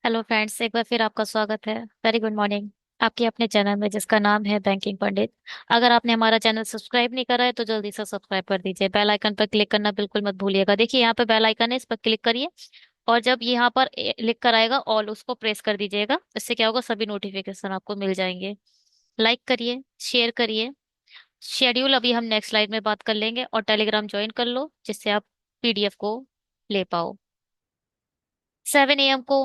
Hello friends, एक बार फिर आपका स्वागत है। Very good morning. आपके अपने चैनल में जिसका नाम है बैंकिंग पंडित। अगर आपने हमारा चैनल सब्सक्राइब नहीं करा है तो जल्दी से सब्सक्राइब कर दीजिए। बेल आइकन पर क्लिक करना बिल्कुल मत भूलिएगा। देखिए यहाँ पे बेल आइकन है, इस पर क्लिक करिए। और जब यहाँ पर लिख कर आएगा ऑल, उसको प्रेस कर दीजिएगा। इससे क्या होगा, सभी नोटिफिकेशन आपको मिल जाएंगे। लाइक करिए, शेयर करिए। शेड्यूल अभी हम नेक्स्ट स्लाइड में बात कर लेंगे। और टेलीग्राम ज्वाइन कर लो जिससे आप पीडीएफ को ले पाओ। 7 AM को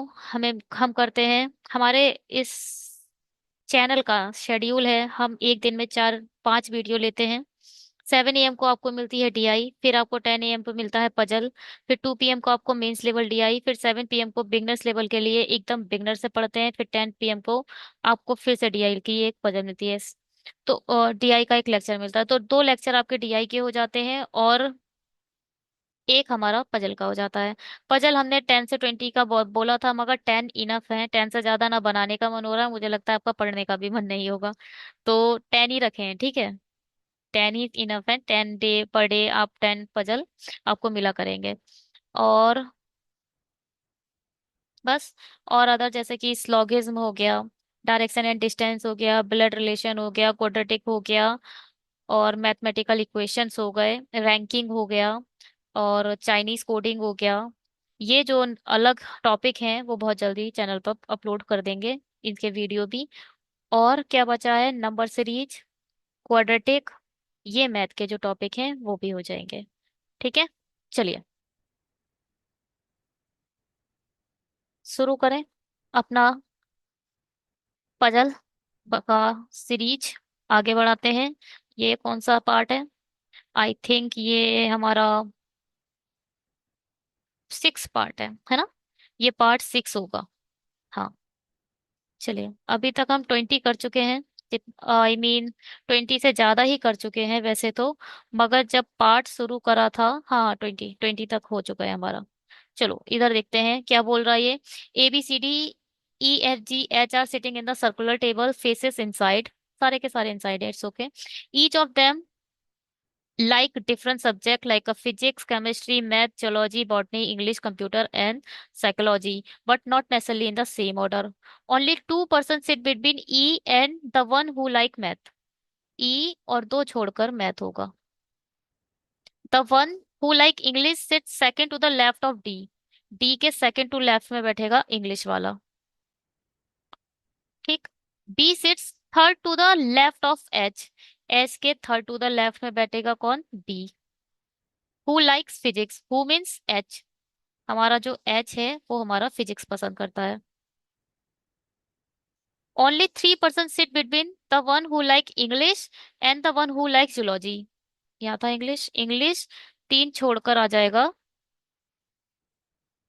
हम करते हैं हमारे इस चैनल का शेड्यूल है। हम एक दिन में 4 5 वीडियो लेते हैं। 7 AM को आपको मिलती है डीआई, फिर आपको 10 AM पे मिलता है पजल, फिर 2 PM को आपको मेंस लेवल डीआई, फिर 7 PM को बिगनर्स लेवल के लिए एकदम बिगनर से पढ़ते हैं, फिर 10 PM को आपको फिर से डीआई की एक पजल मिलती है। तो डीआई का एक लेक्चर मिलता है, तो 2 लेक्चर आपके डीआई के हो जाते हैं और एक हमारा पजल का हो जाता है। पजल हमने 10 से 20 का बोला था, मगर 10 इनफ है। 10 से ज्यादा ना बनाने का मन हो रहा है, मुझे लगता है आपका पढ़ने का भी मन नहीं होगा। तो 10 ही रखे हैं, ठीक है। 10 ही इनफ है। 10 डे पर डे आप 10 पजल आपको मिला करेंगे। और बस। और अदर जैसे कि स्लॉगिज्म हो गया, डायरेक्शन एंड डिस्टेंस हो गया, ब्लड रिलेशन हो गया, क्वाड्रेटिक हो गया, और मैथमेटिकल इक्वेशंस हो गए, रैंकिंग हो गया, और चाइनीज कोडिंग हो गया। ये जो अलग टॉपिक हैं वो बहुत जल्दी चैनल पर अपलोड कर देंगे, इनके वीडियो भी। और क्या बचा है, नंबर सीरीज, क्वाड्रेटिक, ये मैथ के जो टॉपिक हैं वो भी हो जाएंगे। ठीक है, चलिए शुरू करें अपना पजल का सीरीज। आगे बढ़ाते हैं। ये कौन सा पार्ट है? आई थिंक ये हमारा 6 पार्ट है ना? ये पार्ट 6 होगा। हाँ, चलिए अभी तक हम 20 कर चुके हैं। आई मीन 20 से ज्यादा ही कर चुके हैं वैसे तो। मगर जब पार्ट शुरू करा था, हाँ 20 तक हो चुका है हमारा। चलो इधर देखते हैं क्या बोल रहा है ये। ABCDEFG H are sitting in the circular table, faces inside. सारे के सारे इनसाइड है, it's okay. Each of them like different subject like a physics, chemistry, math, geology, botany, English, computer, and psychology, but not necessarily in the same order. Only 2% sit between E and the one who like math. E और दो छोड़कर math होगा। The one who like English sits second to the left of D. D के second to left में बैठेगा English वाला। ठीक। B sits third to the left of H. H के third to the left में बैठेगा कौन? B. Who likes physics? Who means H. हमारा जो एच है वो हमारा फिजिक्स पसंद करता है। Only 3% sit between the one who like English and the one who like zoology. यहाँ था इंग्लिश, इंग्लिश 3 छोड़कर आ जाएगा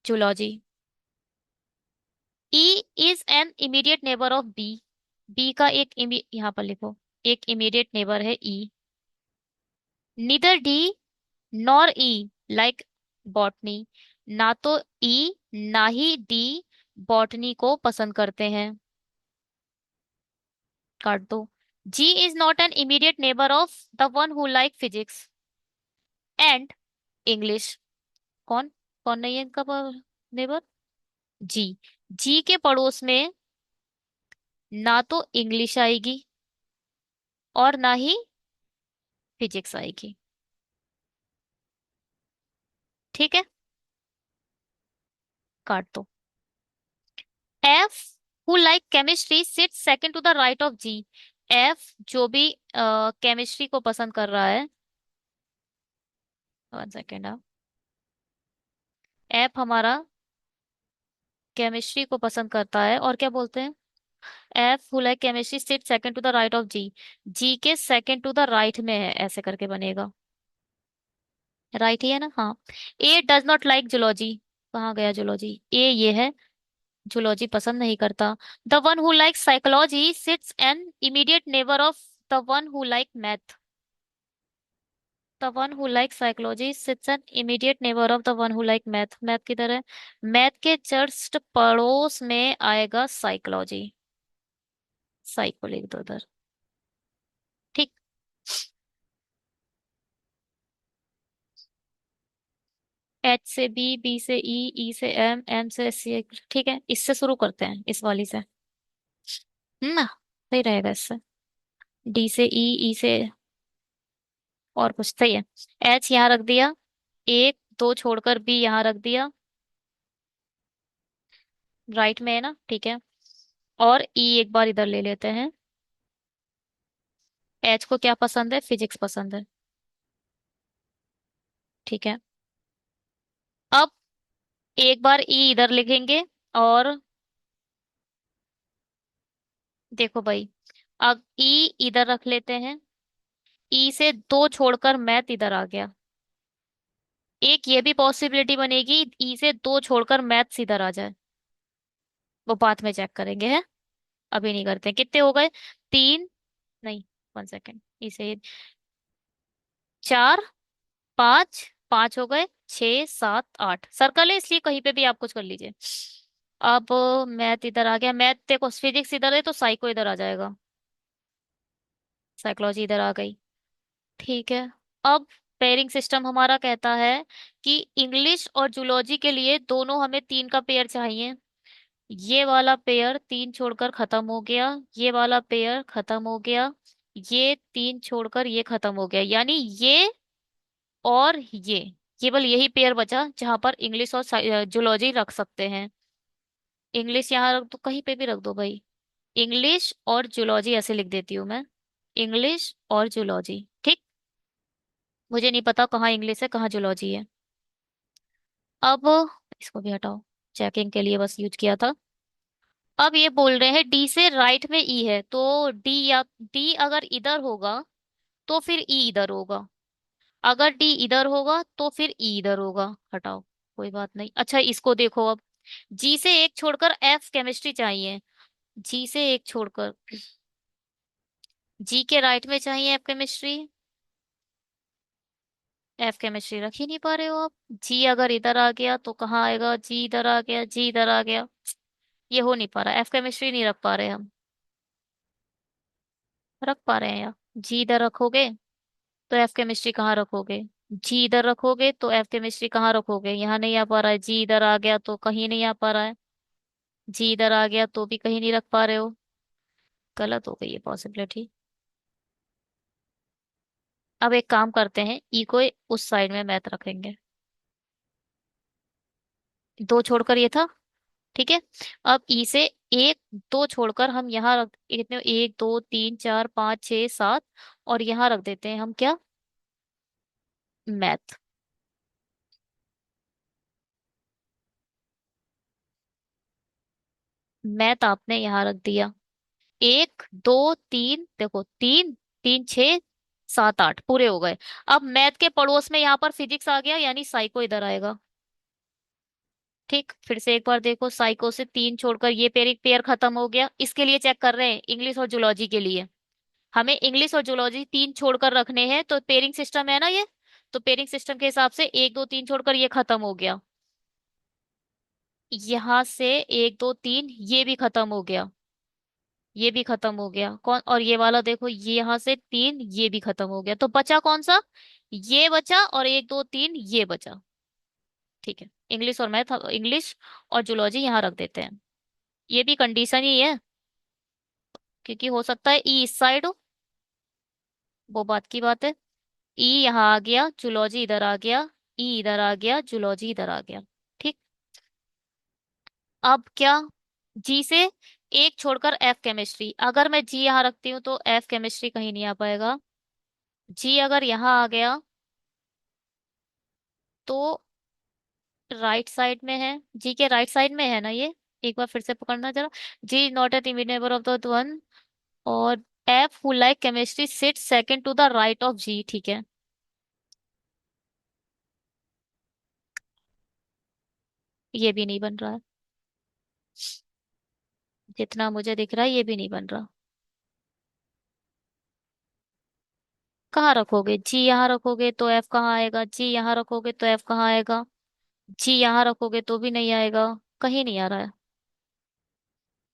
zoology. E is an immediate neighbour of B. B का यहाँ पर लिखो, एक इमीडिएट नेबर है E. Neither D nor E like botany. ना तो ई ना ही डी बॉटनी को पसंद करते हैं। काट दो। G is not an immediate neighbour of the one who like physics and English. कौन कौन नहीं है इनका नेबर? जी। जी के पड़ोस में ना तो इंग्लिश आएगी और ना ही फिजिक्स आएगी। ठीक है, काट दो। F who like chemistry sit second to the right of G. F जो भी केमिस्ट्री को पसंद कर रहा है, 1 सेकेंड। एफ हमारा केमिस्ट्री को पसंद करता है, और क्या बोलते हैं? F who like chemistry sit second to the right of G. G के सेकंड टू द राइट में है, ऐसे करके बनेगा। राइट ही है ना? हाँ। ए डज नॉट लाइक जूलॉजी। कहाँ गया जूलॉजी? ए ये है, जूलॉजी पसंद नहीं करता। The one who like psychology sits an immediate neighbour of the one who like math. The one who like psychology sits an immediate neighbour of the one who like math. Math किधर है? Math के just पड़ोस में आएगा psychology. Psycho लिख दो उधर। ठीक। एच से बी, बी से ई, ई से एम, एम से सी। ठीक है, इससे शुरू करते हैं, इस वाली से। ना, सही रहेगा इससे। डी से ई, ई से और कुछ सही है। एच यहाँ रख दिया, एक दो छोड़कर बी यहाँ रख दिया। राइट में है ना, ठीक है। और ई एक बार इधर ले लेते हैं। एच को क्या पसंद है? फिजिक्स पसंद है। ठीक है। अब एक बार ई इधर लिखेंगे। और देखो भाई, अब ई इधर रख लेते हैं। ई से दो छोड़कर मैथ इधर आ गया। एक ये भी पॉसिबिलिटी बनेगी, ई से दो छोड़कर मैथ्स इधर आ जाए। वो बाद में चेक करेंगे है, अभी नहीं करते हैं। कितने हो गए? तीन, नहीं, 1 सेकेंड, इसे चार, पांच, पांच हो गए, छह, सात, आठ। सर्कल है इसलिए कहीं पे भी आप कुछ कर लीजिए। अब मैथ इधर आ गया। मैथ देखो, फिजिक्स इधर है तो साइको इधर आ जाएगा। साइकोलॉजी इधर आ गई। ठीक है। अब पेयरिंग सिस्टम हमारा कहता है कि इंग्लिश और जूलॉजी के लिए दोनों हमें तीन का पेयर चाहिए। ये वाला पेयर तीन छोड़कर खत्म हो गया, ये वाला पेयर खत्म हो गया, ये तीन छोड़कर ये खत्म हो गया, यानी ये और ये, केवल यही पेयर बचा जहां पर इंग्लिश और जूलॉजी रख सकते हैं। इंग्लिश यहाँ रख दो, कहीं पे भी रख दो भाई। इंग्लिश और जूलॉजी ऐसे लिख देती हूँ मैं। इंग्लिश और जूलॉजी, ठीक। मुझे नहीं पता कहाँ इंग्लिश है कहाँ जूलॉजी है। अब इसको भी हटाओ, चेकिंग के लिए बस यूज किया था। अब ये बोल रहे हैं डी से राइट में ई है, तो डी या डी अगर इधर होगा तो फिर ई इधर होगा। अगर डी इधर होगा तो फिर ई इधर होगा। हटाओ, कोई बात नहीं। अच्छा, इसको देखो अब। जी से एक छोड़कर एफ केमिस्ट्री चाहिए। जी से एक छोड़कर, जी के राइट में चाहिए एफ केमिस्ट्री। एफ केमिस्ट्री रख ही नहीं पा रहे हो आप। जी अगर इधर आ गया तो कहाँ आएगा? जी इधर आ गया, जी इधर आ गया। ये हो नहीं पा रहा, एफ केमिस्ट्री नहीं रख पा रहे हम। रख पा रहे हैं यार। जी इधर रखोगे तो एफ केमिस्ट्री कहाँ रखोगे? जी इधर रखोगे तो एफ केमिस्ट्री कहाँ रखोगे? यहाँ नहीं आ पा रहा है। जी इधर आ गया तो कहीं नहीं आ पा रहा है। जी इधर आ गया तो भी कहीं नहीं रख पा रहे हो। गलत हो गई है पॉसिबिलिटी। अब एक काम करते हैं, ई को उस साइड में मैथ रखेंगे। दो छोड़कर ये था, ठीक है। अब ई से एक दो छोड़कर हम यहाँ रख, कितने, एक दो तीन चार पाँच छह सात, और यहाँ रख देते हैं हम क्या? मैथ। मैथ आपने यहाँ रख दिया। एक दो तीन, देखो तीन, तीन छः, सात आठ पूरे हो गए। अब मैथ के पड़ोस में यहाँ पर फिजिक्स आ गया, यानी साइको इधर आएगा। ठीक, फिर से एक बार देखो, साइको से तीन छोड़कर ये पेयर, एक पेयर खत्म हो गया। इसके लिए चेक कर रहे हैं, इंग्लिश और जूलॉजी के लिए। हमें इंग्लिश और जूलॉजी तीन छोड़कर रखने हैं, तो पेयरिंग सिस्टम है ना ये। तो पेयरिंग सिस्टम के हिसाब से एक दो तीन छोड़कर ये खत्म हो गया। यहां से एक दो तीन, ये भी खत्म हो गया। ये भी खत्म हो गया कौन? और ये वाला देखो, ये यहाँ से तीन, ये भी खत्म हो गया। तो बचा कौन सा? ये बचा, और एक दो तीन ये बचा। ठीक है, इंग्लिश और मैथ, इंग्लिश और जूलॉजी यहाँ रख देते हैं। ये भी कंडीशन ही है, क्योंकि हो सकता है ई इस साइड हो, वो बात की बात है। ई यहाँ आ गया, जूलॉजी इधर आ गया। ई इधर आ गया, जूलॉजी इधर आ गया। ठीक। अब क्या? जी से एक छोड़कर एफ केमिस्ट्री। अगर मैं जी यहाँ रखती हूँ तो एफ केमिस्ट्री कहीं नहीं आ पाएगा। जी अगर यहाँ आ गया तो राइट साइड में है। जी के राइट साइड में है ना ये, एक बार फिर से पकड़ना जरा। G not at immediate neighbour of the one. और F who like chemistry sit second to the right of G. ठीक है, ये भी नहीं बन रहा है। जितना मुझे दिख रहा है ये भी नहीं बन रहा। कहाँ रखोगे? जी यहाँ रखोगे तो एफ कहाँ आएगा? जी यहाँ रखोगे तो एफ कहाँ आएगा? जी यहाँ रखोगे तो भी नहीं आएगा। कहीं नहीं आ रहा है।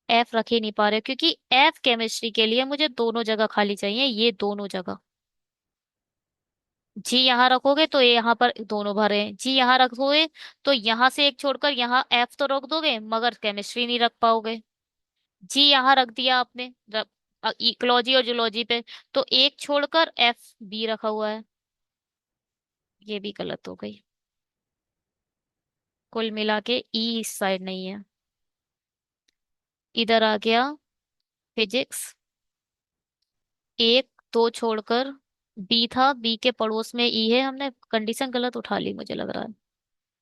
एफ रख ही नहीं पा रहे, क्योंकि एफ केमिस्ट्री के लिए मुझे दोनों जगह खाली चाहिए, ये दोनों जगह। जी यहाँ रखोगे तो ये यहाँ पर दोनों भरे हैं, जी यहाँ रखोगे तो यहाँ से एक छोड़कर यहाँ एफ तो रख दोगे मगर केमिस्ट्री नहीं रख पाओगे। जी यहाँ रख दिया आपने, इकोलॉजी और जूलॉजी पे, तो एक छोड़कर एफ बी रखा हुआ है, ये भी गलत हो गई। कुल मिला के ई इस साइड नहीं है। इधर आ गया फिजिक्स, एक दो छोड़कर बी था, बी के पड़ोस में ई है, हमने कंडीशन गलत उठा ली मुझे लग रहा है।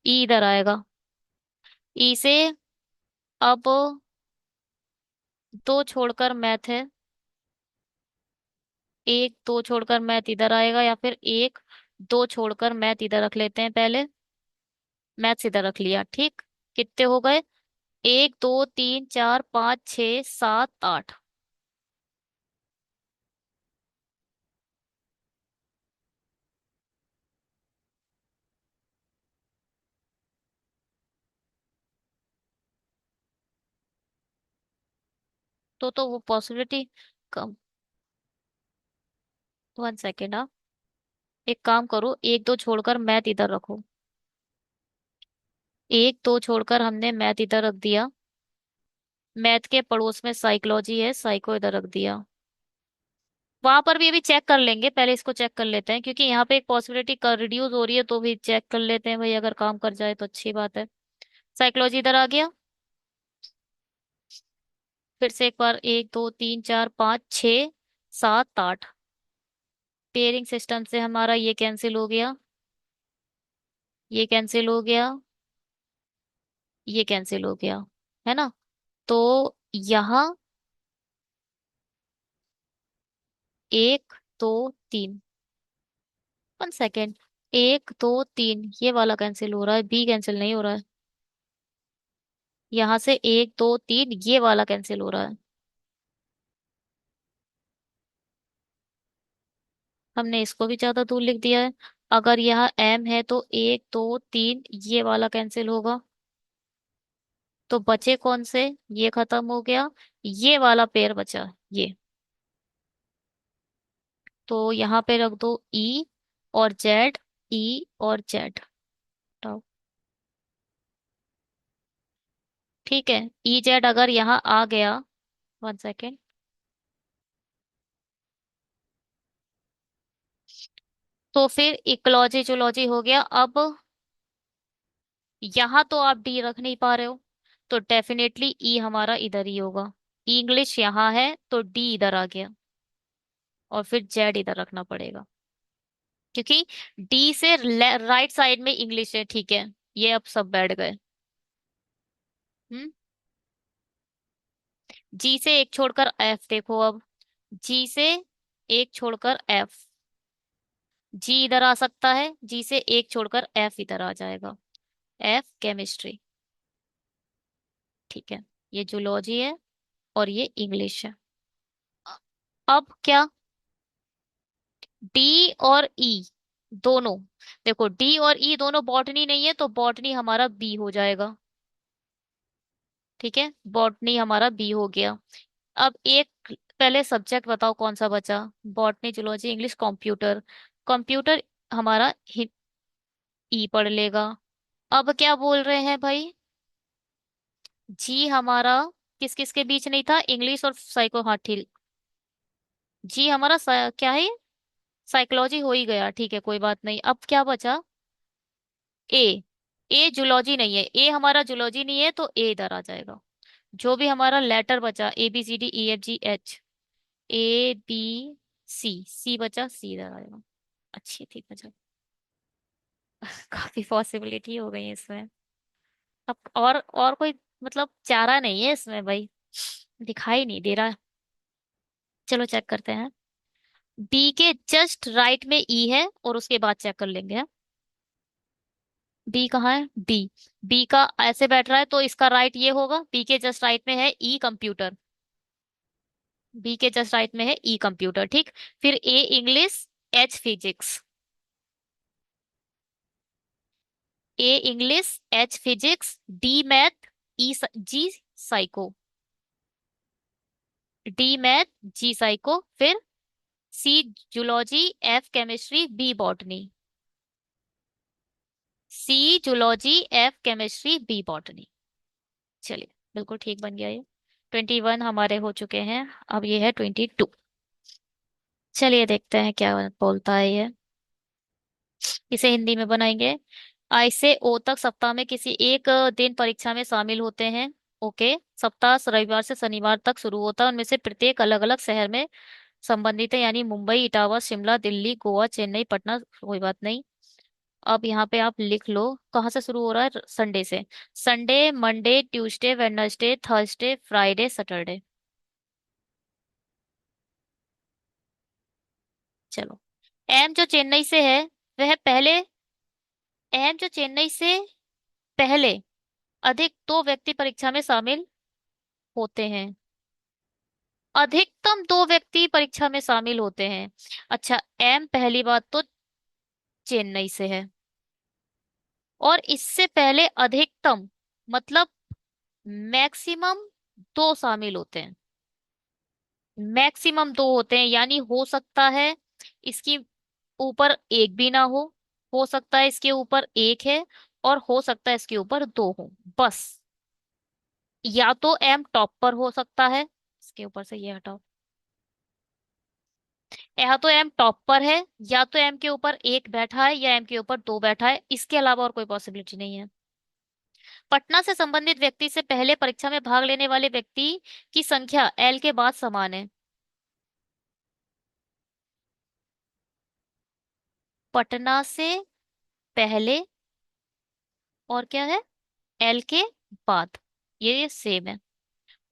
ई इधर आएगा, ई से अब दो छोड़कर मैथ है, एक दो छोड़कर मैथ इधर आएगा, या फिर एक दो छोड़कर मैथ इधर रख लेते हैं पहले। मैथ्स इधर रख लिया, ठीक। कितने हो गए? एक दो तीन चार पाँच छ सात आठ। तो वो पॉसिबिलिटी कम। 1 सेकेंड, हाँ। एक काम करो, एक दो छोड़कर मैथ इधर रखो, एक दो छोड़कर हमने मैथ इधर रख दिया। मैथ के पड़ोस में साइकोलॉजी है, साइको इधर रख दिया। वहां पर भी अभी चेक कर लेंगे, पहले इसको चेक कर लेते हैं क्योंकि यहाँ पे एक पॉसिबिलिटी कर रिड्यूस हो रही है, तो भी चेक कर लेते हैं भाई, अगर काम कर जाए तो अच्छी बात है। साइकोलॉजी इधर आ गया। फिर से एक बार, एक दो तीन चार पाँच छ सात आठ। पेयरिंग सिस्टम से हमारा ये कैंसिल हो गया, ये कैंसिल हो गया, ये कैंसिल हो गया, है ना। तो यहाँ 1 2 3, 1 सेकेंड, 1 2 3 ये वाला कैंसिल हो रहा है, बी कैंसिल नहीं हो रहा है। यहाँ से 1 2 3 ये वाला कैंसिल हो रहा है। हमने इसको भी ज्यादा दूर लिख दिया है। अगर यहाँ एम है तो 1 2 3 ये वाला कैंसिल होगा। तो बचे कौन से? ये खत्म हो गया, ये वाला पेयर बचा, ये। तो यहाँ पे रख दो ई और जेड, ई और जेड। ठीक है, ई जेड अगर यहाँ आ गया, 1 सेकेंड, तो फिर इकोलॉजी जोलॉजी हो गया। अब यहाँ तो आप डी रख नहीं पा रहे हो, तो डेफिनेटली ई हमारा इधर ही होगा। इंग्लिश यहाँ है तो डी इधर आ गया, और फिर जेड इधर रखना पड़ेगा क्योंकि डी से राइट साइड में इंग्लिश है, ठीक है। ये अब सब बैठ गए। हम्म। जी से एक छोड़कर एफ देखो अब, जी से एक छोड़कर एफ, जी इधर आ सकता है, जी से एक छोड़कर एफ इधर आ जाएगा, एफ केमिस्ट्री, ठीक है। ये जूलॉजी है और ये इंग्लिश है। अब क्या? डी और ई दोनों, देखो डी और ई दोनों बॉटनी नहीं है, तो बॉटनी हमारा बी हो जाएगा, ठीक है। बॉटनी हमारा बी हो गया। अब एक पहले सब्जेक्ट बताओ कौन सा बचा? Botany zoology English computer. Computer हमारा ई पढ़ लेगा। अब क्या बोल रहे हैं भाई? जी हमारा किस किस के बीच नहीं था? इंग्लिश और साइको, हाँ ठीक। जी हमारा क्या है? साइकोलॉजी हो ही गया, ठीक है, कोई बात नहीं। अब क्या बचा? ए। ए जूलॉजी नहीं है, ए हमारा जूलॉजी नहीं है, तो ए इधर आ जाएगा। जो भी हमारा लेटर बचा, A B C D E F G H, A B C, C बचा, सी इधर आएगा। अच्छी थी बचा। काफी पॉसिबिलिटी हो गई है इसमें। अब और कोई मतलब चारा नहीं है इसमें भाई, दिखाई नहीं दे रहा। चलो चेक करते हैं। डी के जस्ट राइट में ई है, और उसके बाद चेक कर लेंगे। डी कहाँ है? डी, बी का ऐसे बैठ रहा है तो इसका राइट ये होगा, बी के जस्ट राइट में है ई कंप्यूटर, बी के जस्ट राइट में है ई कंप्यूटर, ठीक। फिर A English, H physics, A English, H physics, D math, E G psycho, D math, G psycho, फिर C zoology, F chemistry, B botany. C zoology, F chemistry, B botany. चलिए, बिल्कुल ठीक बन गया ये। 21 हमारे हो चुके हैं। अब ये है 22। चलिए देखते हैं क्या बोलता है ये। इसे हिंदी में बनाएंगे। आई से ओ तक सप्ताह में किसी एक दिन परीक्षा में शामिल होते हैं। ओके। सप्ताह रविवार से शनिवार तक शुरू होता है, उनमें से प्रत्येक अलग अलग शहर में संबंधित है, यानी मुंबई, इटावा, शिमला, दिल्ली, गोवा, चेन्नई, पटना। कोई बात नहीं। अब यहाँ पे आप लिख लो कहाँ से शुरू हो रहा है। संडे से। Sunday, Monday, Tuesday, Wednesday, Thursday, Friday, Saturday. चलो। एम जो चेन्नई से है, वह पहले एम जो चेन्नई से पहले अधिक दो व्यक्ति परीक्षा में शामिल होते हैं। अधिकतम दो व्यक्ति परीक्षा में शामिल होते हैं। अच्छा, एम पहली बात तो चेन्नई से है, और इससे पहले अधिकतम मतलब मैक्सिमम दो शामिल होते हैं। मैक्सिमम दो होते हैं, यानी हो सकता है इसकी ऊपर एक भी ना हो सकता है इसके ऊपर एक है, और हो सकता है इसके ऊपर दो हो। बस। या तो एम टॉप पर हो सकता है, इसके ऊपर से ये हटाओ। या तो एम टॉप पर है, या तो एम के ऊपर एक बैठा है, या एम के ऊपर दो बैठा है, इसके अलावा और कोई पॉसिबिलिटी नहीं है। पटना से संबंधित व्यक्ति से पहले परीक्षा में भाग लेने वाले व्यक्ति की संख्या एल के बाद समान है। पटना से पहले, और क्या है, एल के बाद, ये सेम है।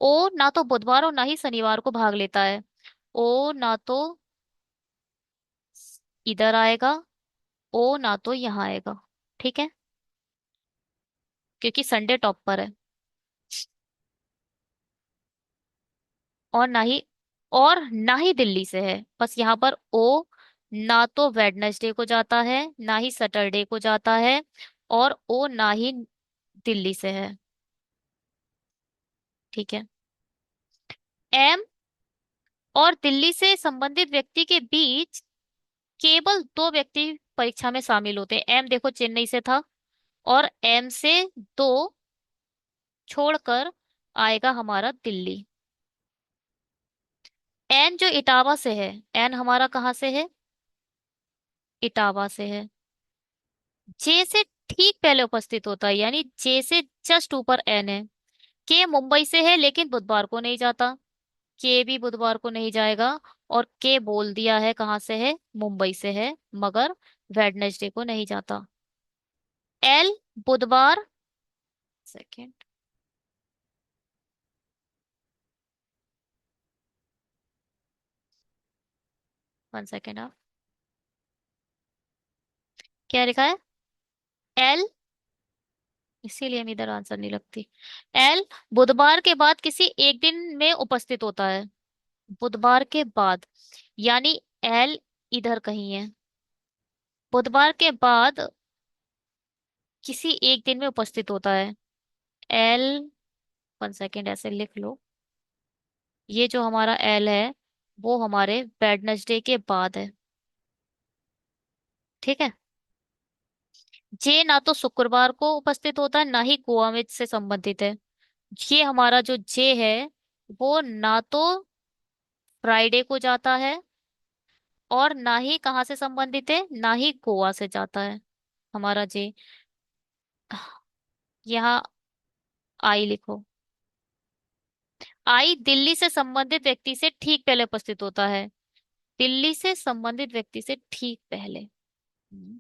ओ ना तो बुधवार और ना ही शनिवार को भाग लेता है। ओ ना तो इधर आएगा, ओ ना तो यहाँ आएगा। ठीक है, क्योंकि संडे टॉप पर है। और ना ही और ना ही दिल्ली से है। बस यहाँ पर ओ ना तो वेडनेसडे को जाता है, ना ही सैटरडे को जाता है, और ओ ना ही दिल्ली से है। ठीक है। एम और दिल्ली से संबंधित व्यक्ति के बीच केवल दो व्यक्ति परीक्षा में शामिल होते हैं। एम देखो चेन्नई से था, और एम से दो छोड़कर आएगा हमारा दिल्ली। एन जो इटावा से है, एन हमारा कहाँ से है, इटावा से है। जे से ठीक पहले उपस्थित होता है, यानी जे से जस्ट ऊपर एन है। के मुंबई से है, लेकिन बुधवार को नहीं जाता। के भी बुधवार को नहीं जाएगा। और के बोल दिया है कहाँ से है, मुंबई से है, मगर वेडनेसडे को नहीं जाता। एल बुधवार, सेकेंड, 1 सेकेंड आप, क्या लिखा है, एल, इसीलिए हम इधर आंसर नहीं लगती। एल बुधवार के बाद किसी एक दिन में उपस्थित होता है। बुधवार के बाद, यानी एल इधर कहीं है। बुधवार के बाद किसी एक दिन में उपस्थित होता है। एल, 1 सेकेंड ऐसे लिख लो। ये जो हमारा एल है, वो हमारे वेडनेसडे के बाद है। ठीक है। जे ना तो शुक्रवार को उपस्थित होता है, ना ही गोवा में से संबंधित है। ये हमारा जो जे है, वो ना तो फ्राइडे को जाता है, और ना ही कहाँ से संबंधित है, ना ही गोवा से जाता है हमारा जे। यहाँ आई लिखो। आई दिल्ली से संबंधित व्यक्ति से ठीक पहले उपस्थित होता है। दिल्ली से संबंधित व्यक्ति से ठीक पहले। हम्म,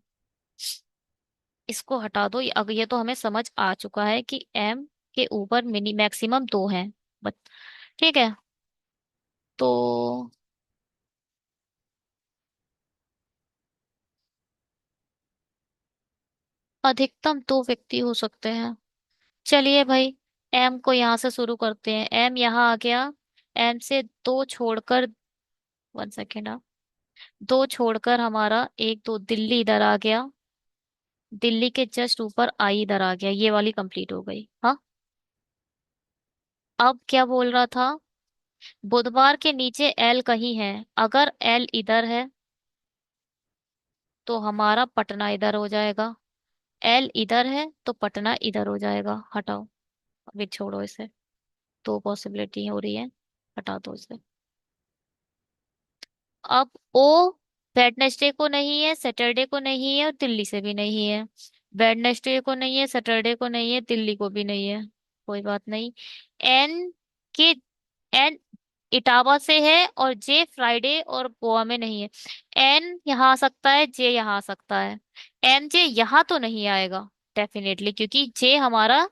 इसको हटा दो। अगर ये तो हमें समझ आ चुका है कि एम के ऊपर मिनी मैक्सिमम दो हैं। बट ठीक है। तो अधिकतम दो व्यक्ति हो सकते हैं। चलिए भाई, एम को यहाँ से शुरू करते हैं। एम यहाँ आ गया। एम से दो छोड़कर, 1 सेकेंड आप, दो छोड़कर हमारा एक, दो, दिल्ली इधर आ गया। दिल्ली के जस्ट ऊपर आई इधर आ गया। ये वाली कंप्लीट हो गई। हाँ। अब क्या बोल रहा था, बुधवार के नीचे एल कहीं है। अगर एल इधर है तो हमारा पटना इधर हो जाएगा। एल इधर है तो पटना इधर हो जाएगा। हटाओ, अभी छोड़ो इसे। दो पॉसिबिलिटी हो रही है, हटा दो इसे। अब ओ वेडनेसडे को नहीं है, सैटरडे को नहीं है और दिल्ली से भी नहीं है। वेडनेसडे को नहीं है, सैटरडे को नहीं है, दिल्ली को भी नहीं है। कोई बात नहीं। एन के एन इटावा से है और जे फ्राइडे और गोवा में नहीं है। एन यहाँ आ सकता है, जे यहाँ आ सकता है। एन जे यहाँ तो नहीं आएगा डेफिनेटली, क्योंकि जे हमारा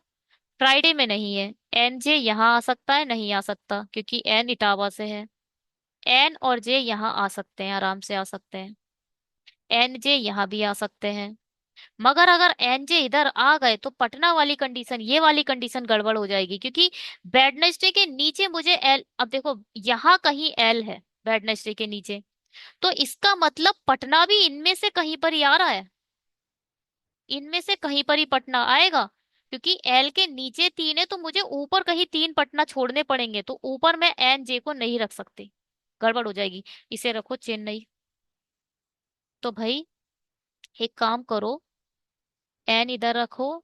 फ्राइडे में नहीं है। एन जे यहाँ आ सकता है, नहीं आ सकता क्योंकि एन इटावा से है। एन और जे यहाँ आ सकते हैं, आराम से आ सकते हैं। एन जे यहाँ भी आ सकते हैं। मगर अगर एन जे इधर आ गए तो पटना वाली कंडीशन, ये वाली कंडीशन गड़बड़ हो जाएगी, क्योंकि वेडनेसडे के नीचे मुझे एल, अब देखो यहाँ कहीं एल है वेडनेसडे के नीचे, तो इसका मतलब पटना भी इनमें से कहीं पर ही आ रहा है। इनमें से कहीं पर ही पटना आएगा, क्योंकि एल के नीचे तीन है तो मुझे ऊपर कहीं तीन पटना छोड़ने पड़ेंगे, तो ऊपर मैं एन जे को नहीं रख सकती, गड़बड़ हो जाएगी। इसे रखो चेन्नई। तो भाई एक काम करो, एन इधर रखो,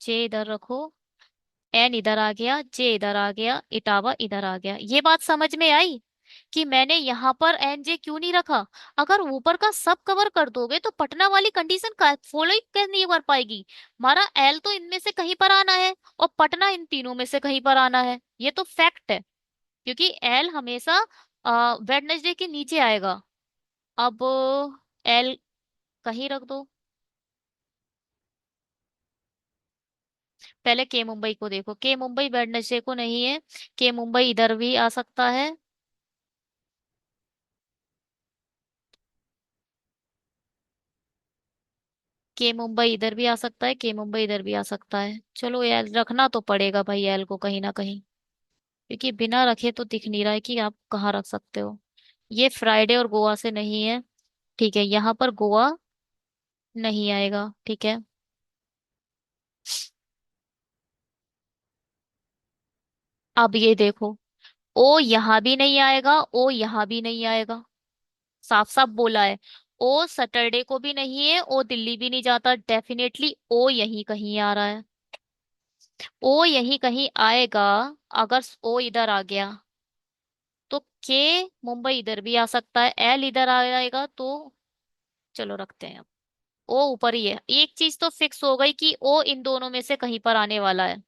जे इधर रखो। एन इधर आ गया, जे इधर आ गया, इटावा इधर आ गया। ये बात समझ में आई कि मैंने यहाँ पर एन जे क्यों नहीं रखा। अगर ऊपर का सब कवर कर दोगे तो पटना वाली कंडीशन का फॉलो ही कैसे नहीं कर पाएगी। हमारा एल तो इनमें से कहीं पर आना है और पटना इन तीनों में से कहीं पर आना है, ये तो फैक्ट है। क्योंकि एल हमेशा वेडनेसडे के नीचे आएगा। अब एल कहीं रख दो। पहले के मुंबई को देखो, के मुंबई वेडनेसडे को नहीं है। के मुंबई इधर भी आ सकता है। के मुंबई इधर भी आ सकता है, के मुंबई इधर भी आ सकता है। चलो यार, रखना तो पड़ेगा भाई एल को कहीं ना कहीं, क्योंकि बिना रखे तो दिख नहीं रहा है कि आप कहाँ रख सकते हो। ये फ्राइडे और गोवा से नहीं है। ठीक है, यहाँ पर गोवा नहीं आएगा। ठीक है। अब ये देखो, ओ यहाँ भी नहीं आएगा, ओ यहाँ भी नहीं आएगा। साफ साफ बोला है। ओ सैटरडे को भी नहीं है, ओ दिल्ली भी नहीं जाता डेफिनेटली, ओ यहीं कहीं आ रहा है। ओ यहीं कहीं आएगा। अगर ओ इधर आ गया तो के मुंबई इधर भी आ सकता है, एल इधर आ जाएगा तो चलो रखते हैं अब। ओ ऊपर ही है। एक चीज तो फिक्स हो गई कि ओ इन दोनों में से कहीं पर आने वाला है।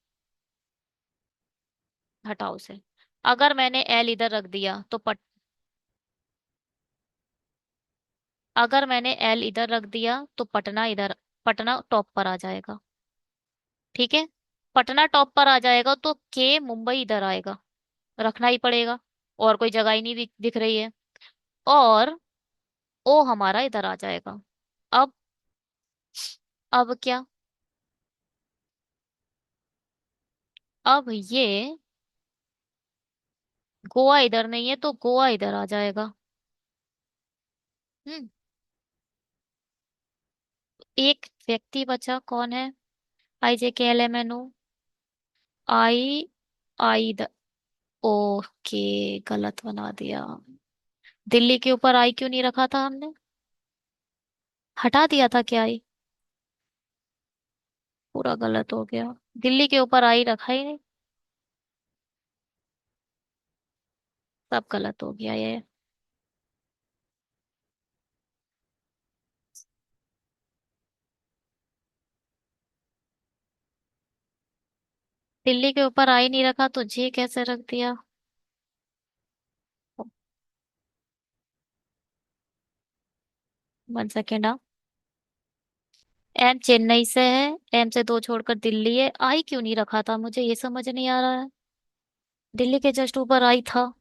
हटाओ उसे। अगर मैंने एल इधर रख दिया तो अगर मैंने एल इधर रख दिया तो पटना इधर, पटना टॉप पर आ जाएगा। ठीक है। पटना टॉप पर आ जाएगा तो के मुंबई इधर आएगा, रखना ही पड़ेगा। और कोई जगह ही नहीं दिख रही है। और ओ हमारा इधर आ जाएगा। अब अब क्या, अब ये गोवा इधर नहीं है तो गोवा इधर आ जाएगा। हम्म। एक व्यक्ति बचा, कौन है? I J K L M N O. I I the okay, गलत बना दिया। दिल्ली के ऊपर आई क्यों नहीं रखा था हमने? हटा दिया था क्या आई? पूरा गलत हो गया। दिल्ली के ऊपर आई रखा ही नहीं। सब गलत हो गया ये। दिल्ली के ऊपर आई नहीं रखा तो जे कैसे रख दिया? 1 सेकेंड। एम चेन्नई से है, एम से दो छोड़कर दिल्ली है, आई क्यों नहीं रखा था मुझे ये समझ नहीं आ रहा है। दिल्ली के जस्ट ऊपर आई था।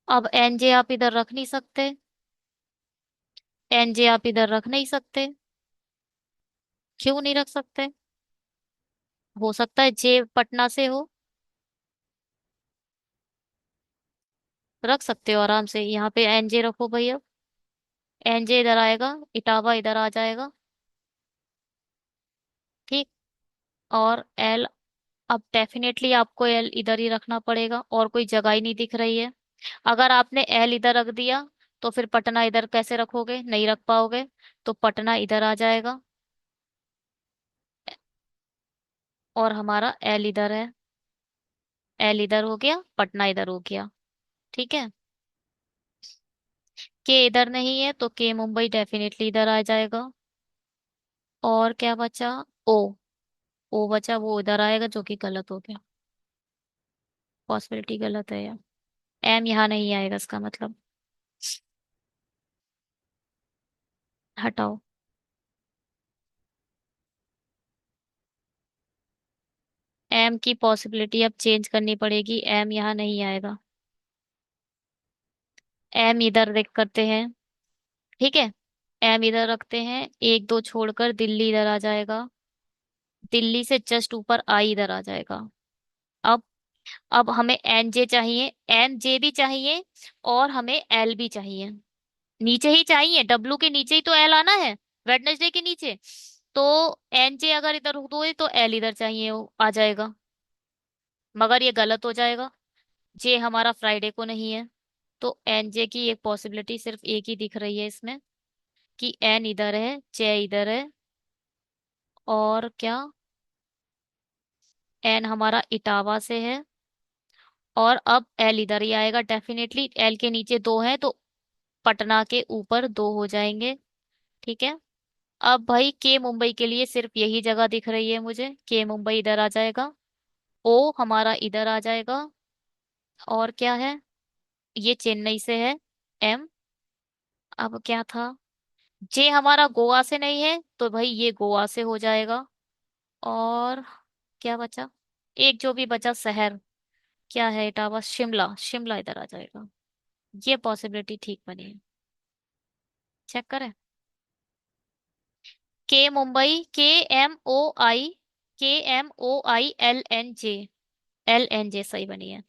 अब एनजे आप इधर रख नहीं सकते। एनजे आप इधर रख नहीं सकते। क्यों नहीं रख सकते? हो सकता है जे पटना से हो। रख सकते हो आराम से, यहाँ पे एनजे रखो भाई अब। एनजे इधर आएगा, इटावा इधर आ जाएगा। ठीक। और एल अब डेफिनेटली आपको एल इधर ही रखना पड़ेगा, और कोई जगह ही नहीं दिख रही है। अगर आपने एल इधर रख दिया तो फिर पटना इधर कैसे रखोगे, नहीं रख पाओगे। तो पटना इधर आ जाएगा, और हमारा एल इधर है। एल इधर हो गया, पटना इधर हो गया। ठीक है। के इधर नहीं है तो के मुंबई डेफिनेटली इधर आ जाएगा। और क्या बचा? ओ। ओ बचा, वो इधर आएगा, जो कि गलत हो गया। पॉसिबिलिटी गलत है यार। एम यहाँ नहीं आएगा इसका मतलब। हटाओ। एम की पॉसिबिलिटी अब चेंज करनी पड़ेगी, एम यहाँ नहीं आएगा। एम इधर देख करते हैं। ठीक है। एम इधर रखते हैं, एक दो छोड़कर दिल्ली इधर आ जाएगा। दिल्ली से जस्ट ऊपर आई इधर आ जाएगा। अब अब हमें एन जे चाहिए, एन जे भी चाहिए, और हमें एल भी चाहिए। नीचे ही चाहिए, डब्लू के नीचे ही तो एल आना है, वेडनेसडे के नीचे। तो एन जे अगर इधर हो तो एल इधर चाहिए, वो आ जाएगा। मगर ये गलत हो जाएगा, जे हमारा फ्राइडे को नहीं है। तो एन जे की एक पॉसिबिलिटी सिर्फ एक ही दिख रही है इसमें, कि एन इधर है, जे इधर है। और क्या? एन हमारा इटावा से है, और अब एल इधर ही आएगा डेफिनेटली। एल के नीचे दो हैं तो पटना के ऊपर दो हो जाएंगे। ठीक है। अब भाई के मुंबई के लिए सिर्फ यही जगह दिख रही है मुझे, के मुंबई इधर आ जाएगा। ओ हमारा इधर आ जाएगा। और क्या है? ये चेन्नई से है। एम। अब क्या था? जे हमारा गोवा से नहीं है तो भाई ये गोवा से हो जाएगा। और क्या बचा? एक जो भी बचा शहर, क्या है इटावा, शिमला, शिमला इधर आ जाएगा। ये पॉसिबिलिटी ठीक बनी है। चेक करें। के मुंबई, के M O I, K M O I L N J, L N J सही बनी है।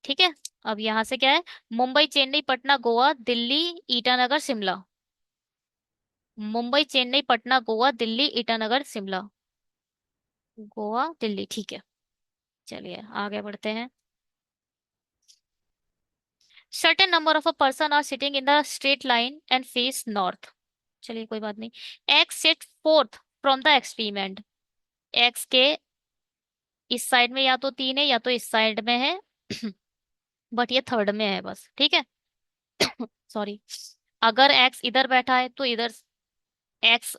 ठीक है। अब यहां से क्या है? मुंबई, चेन्नई, पटना, गोवा, दिल्ली, ईटानगर, शिमला। मुंबई, चेन्नई, पटना, गोवा, दिल्ली, ईटानगर, शिमला। गोवा, दिल्ली, ठीक है। चलिए आगे बढ़ते हैं। Certain number of a person are sitting in the straight line and face north. चलिए कोई बात नहीं। X sit fourth from the extreme end. X के इस साइड में या तो तीन है या तो इस साइड में है। बट ये थर्ड में है बस, ठीक है। सॉरी। अगर एक्स इधर बैठा है तो इधर एक्स,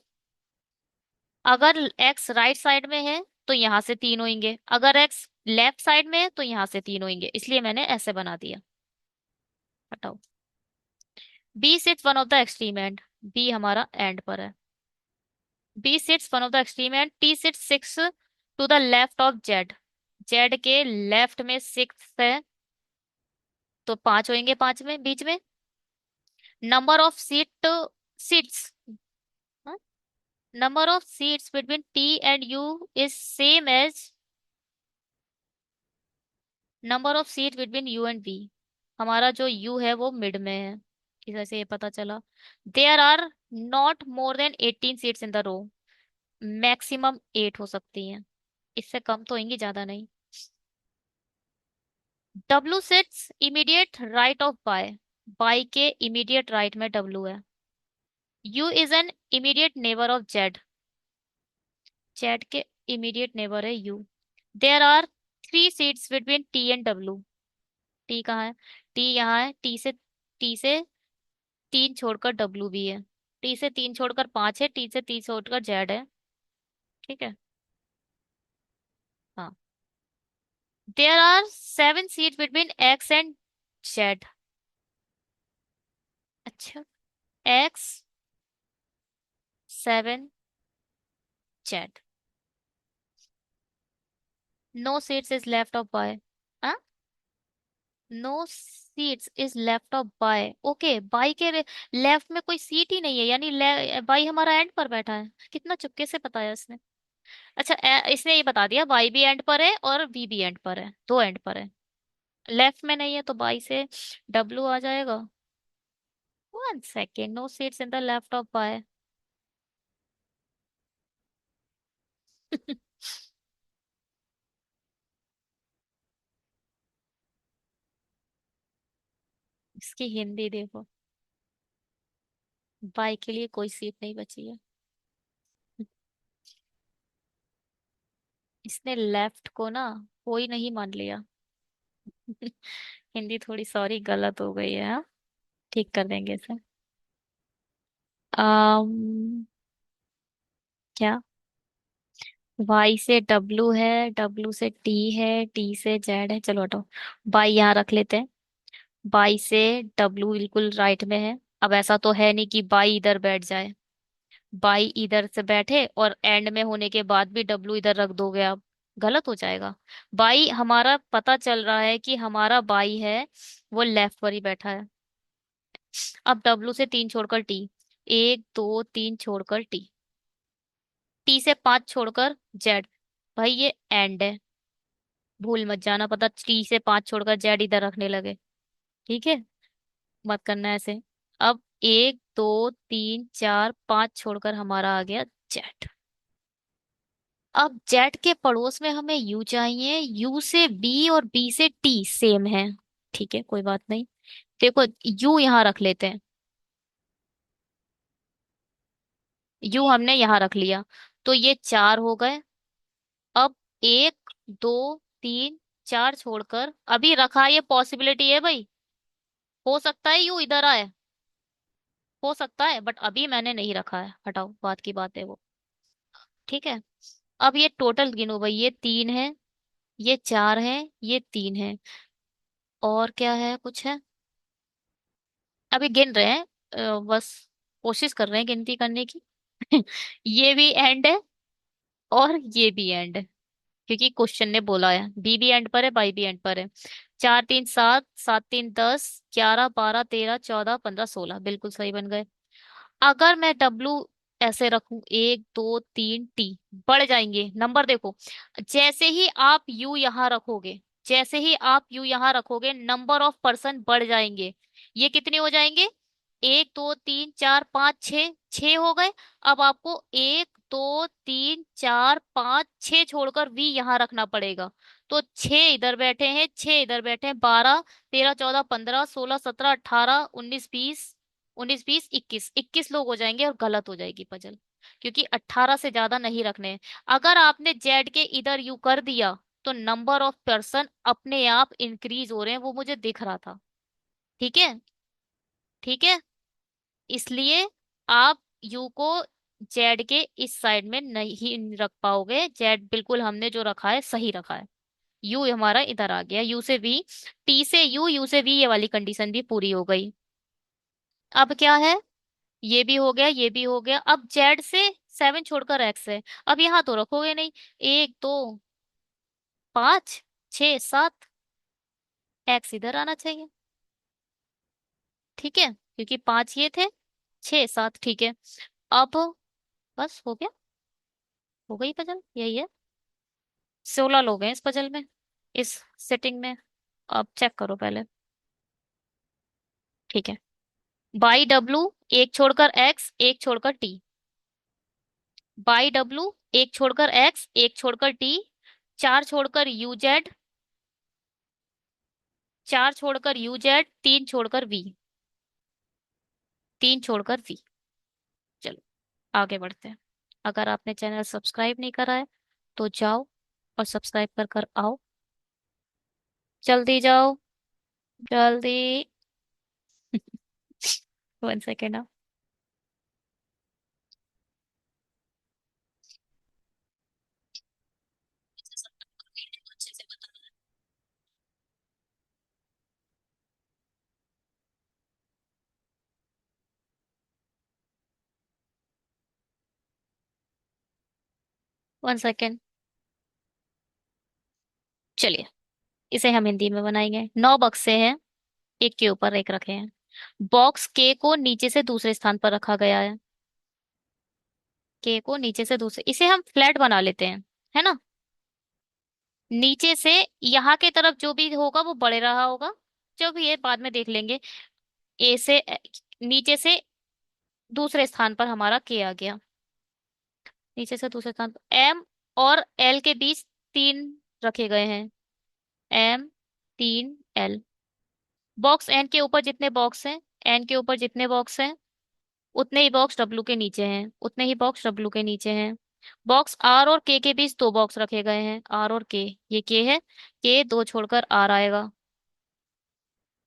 अगर एक्स राइट साइड में है तो यहाँ से तीन होंगे, अगर एक्स लेफ्ट साइड में है तो यहाँ से तीन होंगे, इसलिए मैंने ऐसे बना दिया। हटाओ। B sits one of the extreme end. B हमारा एंड पर है। B sits one of the extreme end, T sits six to the left of Z. Z के लेफ्ट में सिक्स है, तो पांच होंगे, पांच में बीच में। Number of seats, number of seats between T and U is same as number of seat between U and B. हमारा जो यू है वो मिड में है, इस वजह से ये पता चला। There are not more than 18 seats in the row. Maximum 8 हो सकती हैं, इससे कम तो होंगी, ज्यादा नहीं। W sits immediate right of Y. Y के इमीडिएट राइट में डब्लू है। U is an immediate neighbour of Z. Z के इमीडिएट नेबर है U. There are 3 seats between T and W. T कहाँ है? टी यहाँ है। टी से तीन छोड़कर डब्लू भी है। टी से तीन छोड़कर पांच है, टी से तीन छोड़कर जेड है। ठीक है। हाँ। There are 7 seat between X and Z. अच्छा। X, 7, Z. No seats is left of Y. हाँ। No seats is left of Y, okay. Y के लेफ्ट में कोई सीट ही नहीं है, यानी बाई हमारा एंड पर बैठा है। कितना चुपके से बताया इसने। अच्छा, इसने ये बता दिया वाई भी एंड पर है और वी भी एंड पर है, दो एंड पर है। लेफ्ट में नहीं है तो बाई से डब्लू आ जाएगा। 1 second, no seats in the left of Y. इसकी हिंदी देखो। बाई के लिए कोई सीट नहीं बची है। इसने लेफ्ट को ना कोई नहीं मान लिया। हिंदी थोड़ी सॉरी गलत हो गई है, हाँ? ठीक कर देंगे इसे। क्या? वाई से डब्लू है, डब्लू से टी है, टी से जेड है, चलो हटो। बाई यहाँ रख लेते हैं। बाई से डब्लू बिल्कुल राइट में है। अब ऐसा तो है नहीं कि बाई इधर बैठ जाए। बाई इधर से बैठे और एंड में होने के बाद भी डब्लू इधर रख दोगे आप, गलत हो जाएगा। बाई हमारा पता चल रहा है कि हमारा बाई है वो लेफ्ट पर ही बैठा है। अब डब्लू से तीन छोड़कर टी, एक दो तीन छोड़कर टी, टी से पांच छोड़कर जेड। भाई ये एंड है, भूल मत जाना, पता टी से पांच छोड़कर जेड इधर रखने लगे। ठीक है, मत करना ऐसे। अब एक दो तीन चार पांच छोड़कर हमारा आ गया जेड। अब जेड के पड़ोस में हमें यू चाहिए, यू से बी और बी से टी सेम है। ठीक है, कोई बात नहीं। देखो, यू यहाँ रख लेते हैं। यू हमने यहाँ रख लिया, तो ये चार हो गए। अब एक दो तीन चार छोड़कर अभी रखा, ये पॉसिबिलिटी है भाई, हो सकता है यू इधर आए, हो सकता है, बट अभी मैंने नहीं रखा है, हटाओ, बात की बात है वो। ठीक है, अब ये टोटल गिनो भाई, ये तीन है, ये चार है, ये तीन है, और क्या है, कुछ है? अभी गिन रहे हैं, बस कोशिश कर रहे हैं गिनती करने की। ये भी एंड है और ये भी एंड है, क्योंकि क्वेश्चन ने बोला है बी भी एंड पर है, बाई भी एंड पर है। चार तीन सात, सात तीन 10, 11 12 13 14 15 16, बिल्कुल सही बन गए। अगर मैं डब्लू ऐसे रखूं, एक दो तीन टी, बढ़ जाएंगे नंबर, देखो। जैसे ही आप यू यहाँ रखोगे, जैसे ही आप यू यहाँ रखोगे, नंबर ऑफ पर्सन बढ़ जाएंगे। ये कितने हो जाएंगे? एक दो तीन चार पाँच छः, छः हो गए। अब आपको एक दो तीन चार पाँच छः छोड़कर वी यहाँ रखना पड़ेगा। तो छः इधर बैठे हैं, छः इधर बैठे हैं, 12 13 14 15 16 17 18 19 20, 19 20 21, 21 लोग हो जाएंगे और गलत हो जाएगी पजल, क्योंकि 18 से ज्यादा नहीं रखने हैं। अगर आपने जेड के इधर यू कर दिया तो नंबर ऑफ पर्सन अपने आप इंक्रीज हो रहे हैं, वो मुझे दिख रहा था। ठीक है, ठीक है, इसलिए आप यू को जेड के इस साइड में नहीं रख पाओगे। जेड बिल्कुल हमने जो रखा है सही रखा है। यू हमारा इधर आ गया, यू से वी, टी से यू, यू से वी, ये वाली कंडीशन भी पूरी हो गई। अब क्या है? ये भी हो गया, ये भी हो गया। अब जेड से सेवन छोड़कर एक्स है, अब यहाँ तो रखोगे नहीं। एक दो पाँच छः सात, एक्स इधर आना चाहिए। ठीक है, क्योंकि पांच ये थे, छः सात, ठीक है। अब बस हो गया, हो गई पजल, यही है। 16 लोग हैं इस पजल में, इस सेटिंग में। अब चेक करो पहले। ठीक है, बाई डब्लू, एक छोड़कर एक्स, एक छोड़कर टी। बाई डब्लू, एक छोड़कर एक्स, एक छोड़कर टी, चार छोड़कर यू जेड, चार छोड़कर यू जेड, तीन छोड़कर वी, तीन छोड़कर वी। चलो आगे बढ़ते हैं। अगर आपने चैनल सब्सक्राइब नहीं करा है तो जाओ और सब्सक्राइब कर कर आओ, जल्दी जाओ, जल्दी। 1 सेकेंड। 1 सेकेंड। चलिए, इसे हम हिंदी में बनाएंगे। 9 बक्से हैं, एक के ऊपर एक रखे हैं। बॉक्स के को नीचे से दूसरे स्थान पर रखा गया है। के को नीचे से दूसरे, इसे हम फ्लैट बना लेते हैं, है ना। नीचे से यहाँ के तरफ जो भी होगा वो बढ़ रहा होगा, जो भी है बाद में देख लेंगे। ए से नीचे से दूसरे स्थान पर हमारा के आ गया, नीचे से दूसरे स्थान पर एम और एल के बीच तीन रखे गए हैं, एम तीन एल। बॉक्स एन के ऊपर जितने बॉक्स हैं, एन के ऊपर जितने बॉक्स हैं, उतने ही बॉक्स डब्लू के नीचे हैं, उतने ही बॉक्स डब्लू के नीचे हैं। बॉक्स आर और के बीच दो बॉक्स रखे गए हैं, आर और के। ये के है, के दो छोड़कर आर आएगा।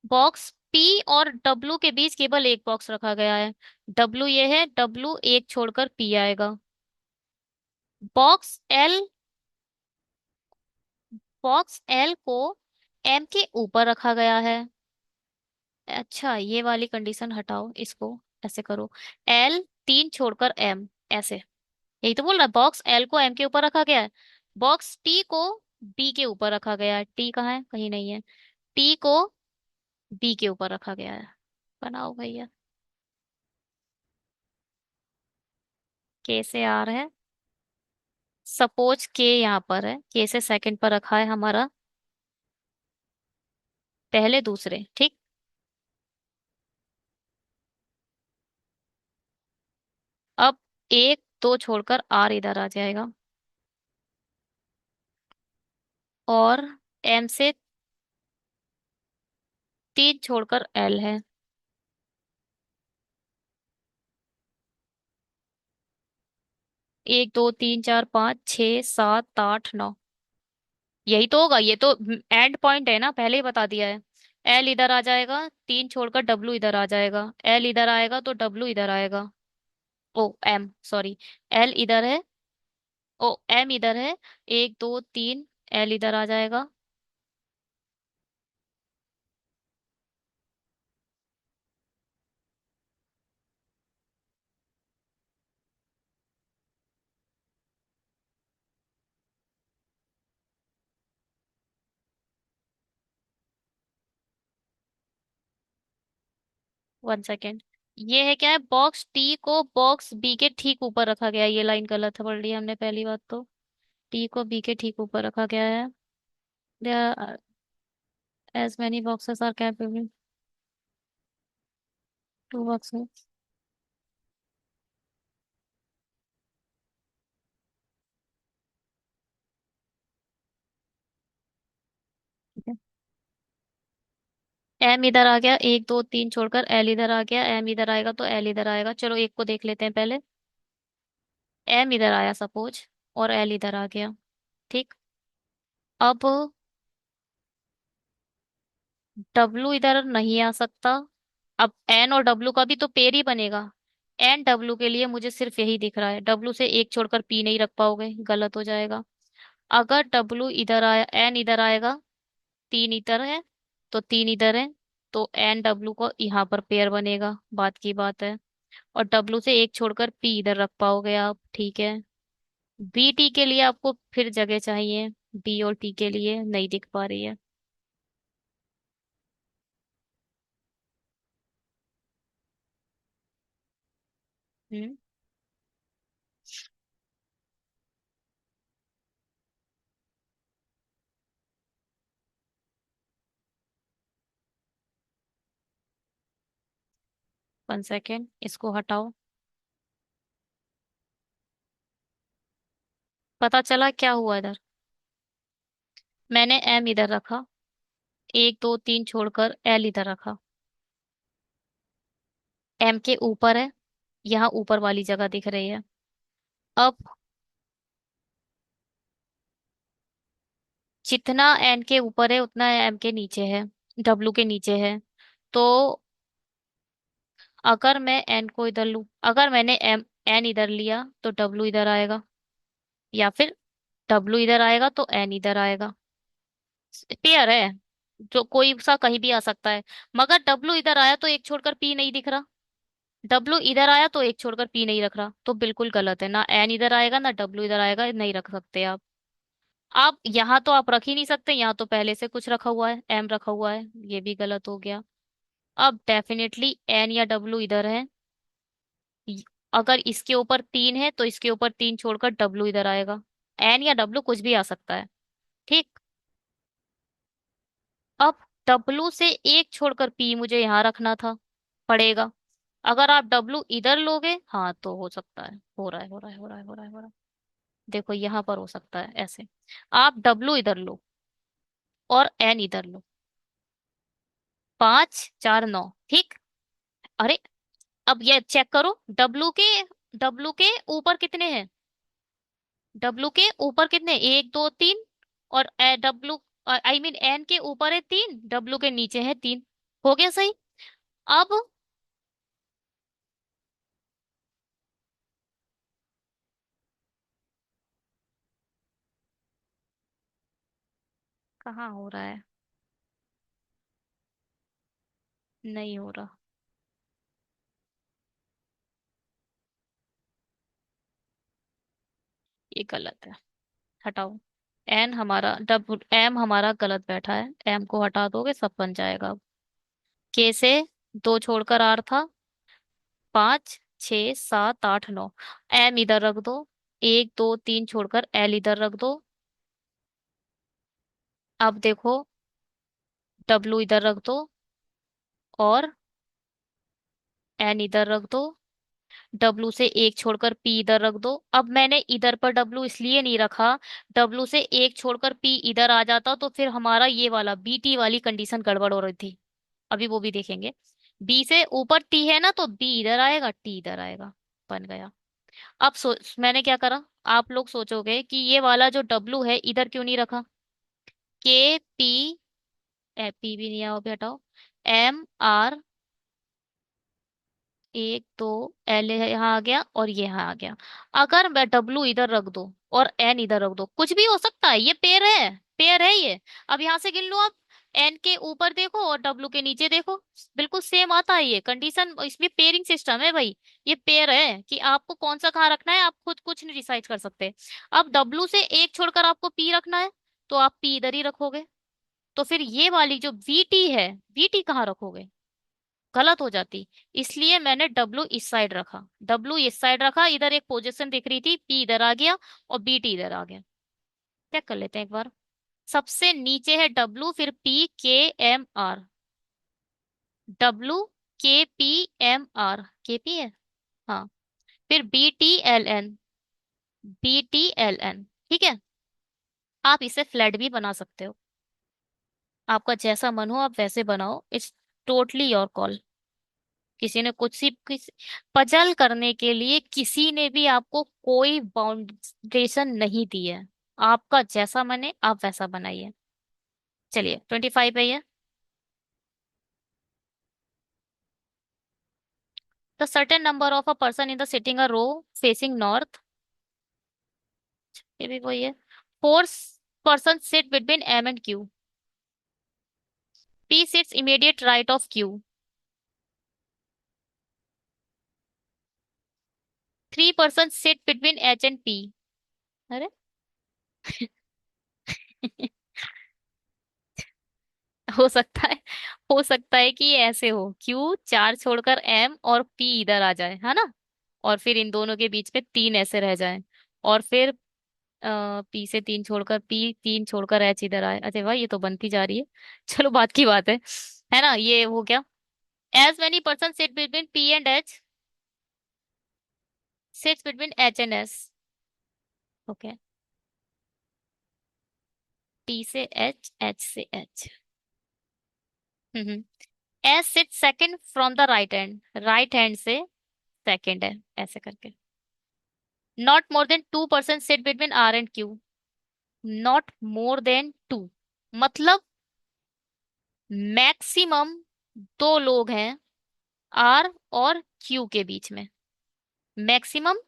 बॉक्स पी और डब्लू के बीच केवल एक बॉक्स रखा गया है, डब्लू ये है, डब्लू एक छोड़कर पी आएगा। बॉक्स एल, बॉक्स एल को एम के ऊपर रखा गया है। अच्छा, ये वाली कंडीशन हटाओ, इसको ऐसे करो, एल तीन छोड़कर एम, ऐसे। यही तो बोल रहा है, बॉक्स एल को एम के ऊपर रखा गया है, बॉक्स टी को बी के ऊपर रखा गया है। टी कहाँ है? कहीं नहीं है। टी को बी के ऊपर रखा गया है। बनाओ भैया। के से आर है, सपोज के यहाँ पर है, के से सेकंड पर रखा है हमारा, पहले दूसरे, ठीक। अब एक दो छोड़कर आर इधर आ जाएगा, और एम से तीन छोड़कर एल है। एक दो तीन चार पाँच छः सात आठ नौ, यही तो होगा, ये तो एंड पॉइंट है ना, पहले ही बता दिया है। एल इधर आ जाएगा, तीन छोड़कर डब्लू इधर आ जाएगा, एल इधर आएगा तो डब्लू इधर आएगा। ओ एम सॉरी, एल इधर है, ओ एम इधर है, एक दो तीन, एल इधर आ जाएगा। 1 सेकेंड। ये है क्या है, बॉक्स टी को बॉक्स बी के ठीक ऊपर रखा गया है, ये लाइन गलत है, पढ़ ली हमने पहली बात तो। टी को बी के ठीक ऊपर रखा गया है। There as many boxes are capable, two boxes. M इधर आ गया, एक दो तीन छोड़कर एल इधर आ गया, एम इधर आएगा तो एल इधर आएगा। चलो एक को देख लेते हैं पहले। एम इधर आया सपोज, और एल इधर आ गया, ठीक। अब डब्लू इधर नहीं आ सकता। अब एन और डब्लू का भी तो पेयर ही बनेगा। एन डब्लू के लिए मुझे सिर्फ यही दिख रहा है, डब्लू से एक छोड़कर पी नहीं रख पाओगे, गलत हो जाएगा। अगर डब्लू इधर आया, एन इधर आएगा, तीन इधर है, तो तीन इधर है, तो एन डब्लू को यहाँ पर पेयर बनेगा, बात की बात है। और डब्लू से एक छोड़कर पी इधर रख पाओगे आप, ठीक है। बी टी के लिए आपको फिर जगह चाहिए, बी और टी के लिए नहीं दिख पा रही है। हम्म। 1 सेकेंड, इसको हटाओ। पता चला क्या हुआ इधर? मैंने एम इधर रखा, एक दो तीन छोड़कर एल इधर रखा, एम के ऊपर है, यहाँ ऊपर वाली जगह दिख रही है। अब जितना एन के ऊपर है उतना एम के नीचे है, डब्लू के नीचे है। तो अगर मैं एन को इधर लूं, अगर मैंने एम एन इधर लिया तो डब्लू इधर आएगा, या फिर डब्लू इधर आएगा तो एन इधर आएगा। पेयर है, जो कोई सा कहीं भी आ सकता है। मगर डब्लू इधर आया तो एक छोड़कर पी नहीं दिख रहा, डब्लू इधर आया तो एक छोड़कर पी नहीं रख रहा, तो बिल्कुल गलत है, ना एन इधर आएगा ना डब्लू इधर आएगा, नहीं रख सकते आप। आप यहाँ तो आप रख ही नहीं सकते, यहाँ तो पहले से कुछ रखा हुआ है, एम रखा हुआ है, ये भी गलत हो गया। अब डेफिनेटली एन या डब्लू इधर है। य- अगर इसके ऊपर तीन है तो इसके ऊपर तीन छोड़कर डब्लू इधर आएगा, एन या डब्लू कुछ भी आ सकता है, ठीक। अब डब्लू से एक छोड़कर पी मुझे यहाँ रखना था, पड़ेगा। अगर आप डब्लू इधर लोगे, हाँ तो हो सकता है, हो रहा है हो रहा है हो रहा है हो रहा है हो रहा है। देखो यहाँ पर हो सकता है ऐसे, आप डब्लू इधर लो और एन इधर लो, 5 4 9, ठीक। अरे, अब ये चेक करो, डब्लू के ऊपर कितने हैं? डब्लू के ऊपर कितने, 1 2 3, और डब्लू, आई मीन एन के ऊपर है 3, डब्लू के नीचे है 3। हो गया सही। अब कहाँ हो रहा है? नहीं हो रहा। ये गलत है, हटाओ। एन हमारा, डब्लू एम हमारा गलत बैठा है, एम को हटा दोगे सब बन जाएगा अब। के से 2 छोड़कर आर था, 5 6 7 8 9। एम इधर रख दो, 1 2 3 छोड़कर एल इधर रख दो। अब देखो, डब्लू इधर रख दो, और एन इधर रख दो। डब्लू से एक छोड़कर पी इधर रख दो। अब मैंने इधर पर डब्लू इसलिए नहीं रखा, डब्लू से एक छोड़कर पी इधर आ जाता तो फिर हमारा ये वाला बीटी वाली कंडीशन गड़बड़ हो रही थी। अभी वो भी देखेंगे। बी से ऊपर टी है ना, तो बी इधर आएगा, टी इधर आएगा। बन गया। अब मैंने क्या करा? आप लोग सोचोगे कि ये वाला जो डब्लू है इधर क्यों नहीं रखा। के पी, पी भी नहीं आओ, भी हटाओ। एम आर, 1 2, एल यहाँ आ गया और ये यहाँ आ गया। अगर मैं डब्लू इधर रख दो और एन इधर रख दो, कुछ भी हो सकता है, ये पेयर है, पेयर है ये। अब यहाँ से गिन लो आप। एन के ऊपर देखो और डब्लू के नीचे देखो, बिल्कुल सेम आता है ये कंडीशन, इसमें पेयरिंग सिस्टम है भाई। ये पेयर है कि आपको कौन सा कहाँ रखना है, आप खुद कुछ नहीं डिसाइड कर सकते। अब डब्लू से एक छोड़कर आपको पी रखना है, तो आप पी इधर ही रखोगे। तो फिर ये वाली जो वीटी है, वीटी कहाँ रखोगे? गलत हो जाती। इसलिए मैंने डब्लू इस साइड रखा, डब्लू इस साइड रखा, इधर एक पोजीशन दिख रही थी, पी इधर आ गया और बीटी इधर आ गया। चेक कर लेते हैं एक बार। सबसे नीचे है डब्लू, फिर P K M R, W K P M R, K P है, हाँ। फिर B T L N, B T L N, ठीक है। आप इसे फ्लैट भी बना सकते हो, आपका जैसा मन हो आप वैसे बनाओ, इट्स टोटली योर कॉल। किसी ने कुछ सी किसी पजल करने के लिए किसी ने भी आपको कोई बाउंडेशन नहीं दी है। आपका जैसा मन है आप वैसा बनाइए। चलिए 25 है ये। The certain number of a person in the sitting a row facing north, ये भी वही है। 4 person sit between M and Q, P sits immediate right of Q, 3 person sit between H and P. अरे हो सकता है, हो सकता है कि ये ऐसे हो, क्यू 4 छोड़कर एम और पी इधर आ जाए, है ना। और फिर इन दोनों के बीच में 3 ऐसे रह जाएं। और फिर पी से 3 छोड़कर पी, 3 छोड़कर एच इधर आए। अरे वाह, ये तो बनती जा रही है। चलो बात की बात है ना, ये हो गया। As many person sit between P and H, sits between H and S. Okay, T से एच, एच से H. Hmm. S sit second from the right hand, right hand से सेकंड है, ऐसे करके। Not more than 2 person sit between R and Q, not more than 2, मतलब maximum 2 लोग हैं are और क्यू के बीच में। मैक्सिमम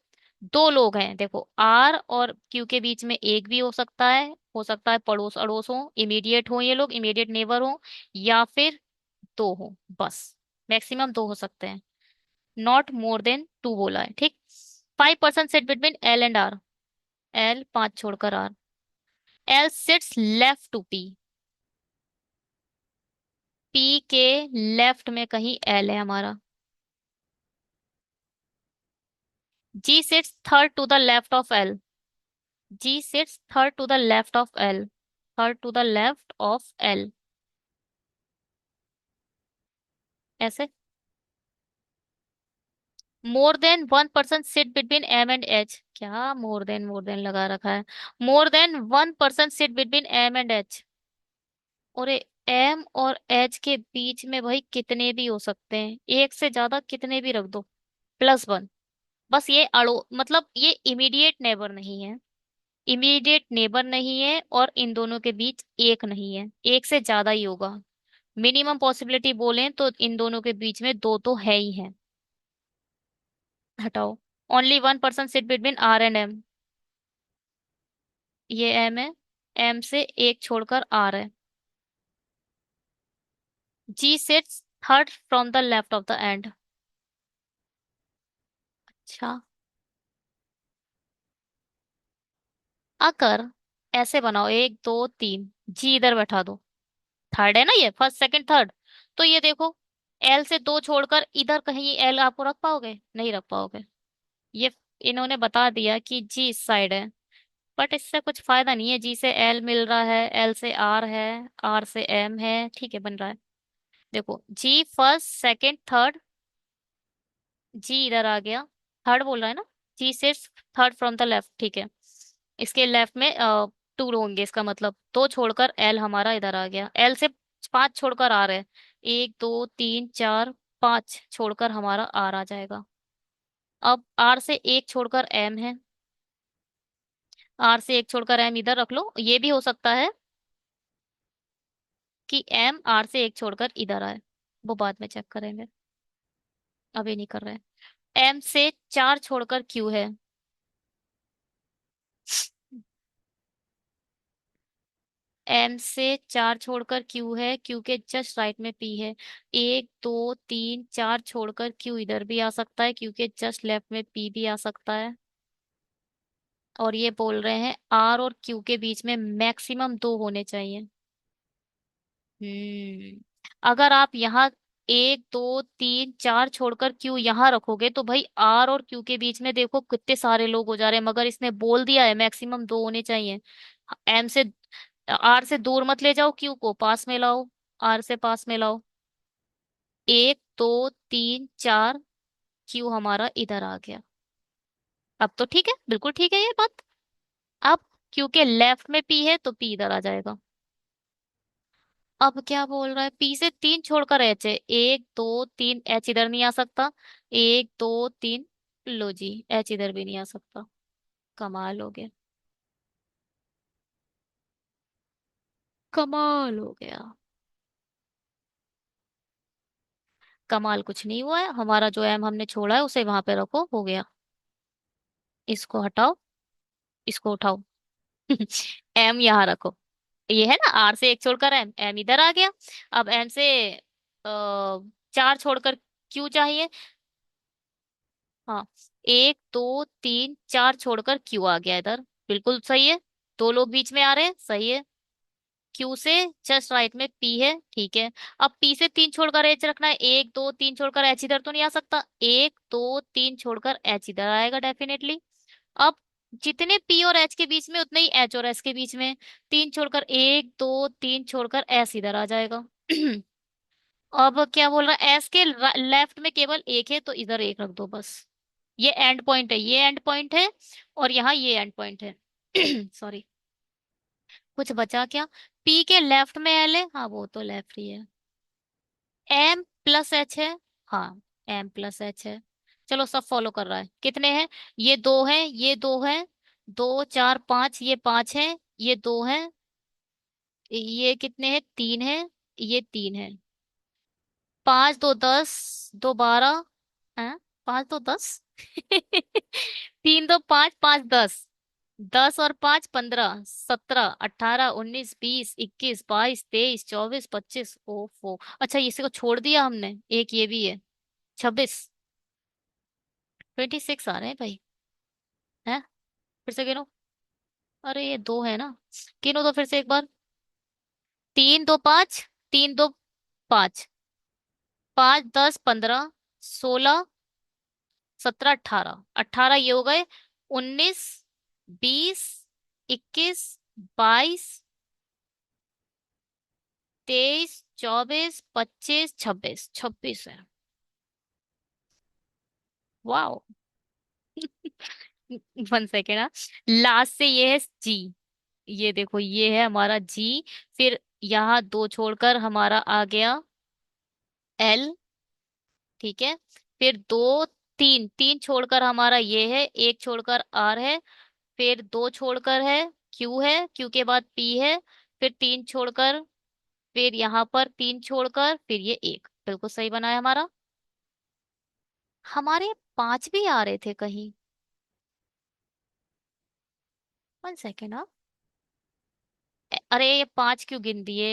2 लोग हैं, देखो आर और क्यू के बीच में एक भी हो सकता है पड़ोस अड़ोस हो, इमीडिएट हो, ये लोग इमीडिएट नेबर हो, या फिर 2 हो, बस। मैक्सिमम 2 हो सकते हैं। नॉट मोर देन 2 बोला है, ठीक। 5 person sit between L and R, L 5 छोड़कर R, L sits left to P, P के लेफ्ट में कहीं एल है हमारा। G sits third to the left of L, G sits third to the left of L, third to the left of L, ऐसे। More than 1 person sit between M and H, क्या more than लगा रखा है। More than 1 person sit between M and H, और M और H के बीच में भाई कितने भी हो सकते हैं, एक से ज्यादा कितने भी रख दो, +1। बस ये अड़ो मतलब ये इमीडिएट नेबर नहीं है, इमीडिएट नेबर नहीं है, और इन दोनों के बीच एक नहीं है, एक से ज्यादा ही होगा। मिनिमम पॉसिबिलिटी बोलें तो इन दोनों के बीच में दो तो है ही है। हटाओ। Only one person sit between R and M. ये एम है, एम से एक छोड़कर आर है। G sits third from the left of the end. अच्छा, अगर ऐसे बनाओ, 1 2 3, जी इधर बैठा दो, थर्ड है ना ये, फर्स्ट सेकंड थर्ड। तो ये देखो, एल से दो छोड़कर इधर कहीं एल आपको रख पाओगे? नहीं रख पाओगे। ये इन्होंने बता दिया कि जी इस साइड है, बट इससे कुछ फायदा नहीं है। जी से एल मिल रहा है, एल से आर है, आर से एम है, ठीक है बन रहा है। देखो, जी फर्स्ट सेकंड थर्ड, जी इधर आ गया, थर्ड बोल रहा है ना, जी से थर्ड फ्रॉम द लेफ्ट, ठीक है। इसके लेफ्ट में टू होंगे, इसका मतलब दो छोड़कर एल हमारा इधर आ गया, एल से 5 छोड़कर आर है, 1 2 3 4 5 छोड़कर हमारा आर आ जाएगा। अब आर से एक छोड़कर एम है, आर से एक छोड़कर एम इधर रख लो। ये भी हो सकता है कि एम आर से एक छोड़कर इधर आए, वो बाद में चेक करेंगे, अभी नहीं कर रहे हैं। एम से 4 छोड़कर क्यू है, एम से 4 छोड़कर क्यू है, क्यू के जस्ट राइट में पी है। 1 2 3 4 छोड़कर क्यू इधर भी आ सकता है, क्यू के जस्ट लेफ्ट में पी भी आ सकता है। और ये बोल रहे हैं आर और क्यू के बीच में मैक्सिमम दो होने चाहिए। अगर आप यहाँ 1 2 3 4 छोड़कर क्यू यहाँ रखोगे तो भाई आर और क्यू के बीच में देखो कितने सारे लोग हो जा रहे हैं, मगर इसने बोल दिया है मैक्सिमम दो होने चाहिए। एम से, आर से दूर मत ले जाओ, क्यू को पास में लाओ, आर से पास में लाओ। 1 2 3 4, क्यू हमारा इधर आ गया। अब तो ठीक है, बिल्कुल ठीक है ये बात। अब क्यू के लेफ्ट में पी है तो पी इधर आ जाएगा। अब क्या बोल रहा है, पी से 3 छोड़कर एच है, 1 2 3, एच इधर नहीं आ सकता। 1 2 3, लो जी एच इधर भी नहीं आ सकता। कमाल हो गया, कमाल हो गया। कमाल कुछ नहीं हुआ है, हमारा जो एम हमने छोड़ा है उसे वहां पे रखो, हो गया। इसको हटाओ, इसको उठाओ। एम यहाँ रखो। ये है ना, आर से एक छोड़कर एम, एम इधर आ गया। अब एम से 4 छोड़कर क्यू चाहिए। हाँ, 1 2 3 4 छोड़कर क्यू आ गया इधर, बिल्कुल सही है। दो लोग बीच में आ रहे हैं, सही है। क्यू से जस्ट राइट में पी है, ठीक है। अब पी से 3 छोड़कर एच रखना है, 1 2 3 छोड़कर एच इधर तो नहीं आ सकता, 1 2 3 छोड़कर एच इधर आएगा डेफिनेटली। अब जितने पी और एच के बीच में उतने ही एच और एस के बीच में, 3 छोड़कर 1 2 3 छोड़कर एस इधर आ जाएगा। अब क्या बोल रहा है, एस के लेफ्ट में केवल एक है तो इधर एक रख दो बस। ये एंड पॉइंट है, ये एंड पॉइंट है, और यहाँ ये एंड पॉइंट है। सॉरी, कुछ बचा क्या? पी के लेफ्ट में एल है, हाँ वो तो लेफ्ट ही है। एम प्लस एच है, हाँ एम प्लस एच है। चलो सब फॉलो कर रहा है, कितने हैं? ये दो हैं, ये दो हैं, 2 4 5, ये 5 हैं, ये दो हैं, ये कितने हैं? 3 हैं, ये 3 हैं। 5 2 10, 2 12, है 5 2 10। 3 2 5, 5 10, 10 और 5 15 17 18 19 20 21 22 23 24 25, ओफो, अच्छा इसी को छोड़ दिया हमने, एक ये भी है, 26, 26 आ रहे हैं भाई। हैं, फिर से गिनो। अरे ये दो है ना, गिनो तो फिर से एक बार। 3 2 5, 3 2 5, 5 10 15 16 17 18, 18 ये हो गए, 19 20 21 22 23 24 25 26 है। वाओ। 1 सेकेंड, हाँ। लास्ट से ये है जी, ये देखो ये है हमारा जी। फिर यहाँ दो छोड़कर हमारा आ गया एल। ठीक है। फिर दो, तीन, तीन छोड़कर हमारा ये है, एक छोड़कर आर है। फिर दो छोड़कर है क्यू है, क्यू के बाद पी है। फिर तीन छोड़कर, फिर यहाँ पर तीन छोड़कर, फिर ये एक। बिल्कुल सही बना है हमारा। हमारे पांच भी आ रहे थे कहीं। One second. हाँ। अरे ये पांच क्यों गिन दिए?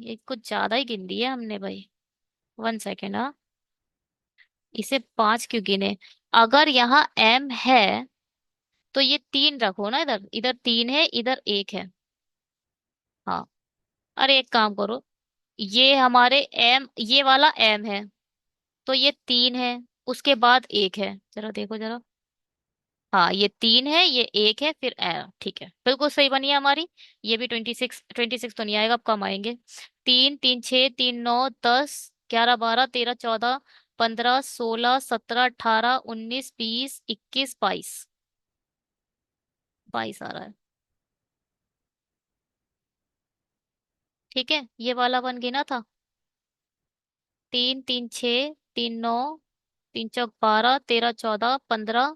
ये कुछ ज्यादा ही गिन दिए हमने भाई। One second. हाँ। इसे पांच क्यों गिने? अगर यहाँ एम है तो ये तीन रखो ना, इधर इधर तीन है, इधर एक है। हाँ। अरे एक काम करो, ये हमारे एम, ये वाला एम है, तो ये तीन है, उसके बाद एक है, जरा देखो जरा। हाँ ये तीन है, ये एक है, फिर ठीक है, बिल्कुल सही बनी है हमारी। ये भी 26, 26 तो नहीं आएगा, अब कम आएंगे। तीन, तीन छः, तीन नौ, 10, 11, 12, 13, 14, 15, 16, 17, 18, 19, 20, 21, 22। 22 आ रहा है। ठीक है, ये वाला वन गिना था। तीन, तीन छः, तीन नौ, तीन चौक 12, 13, 14, 15।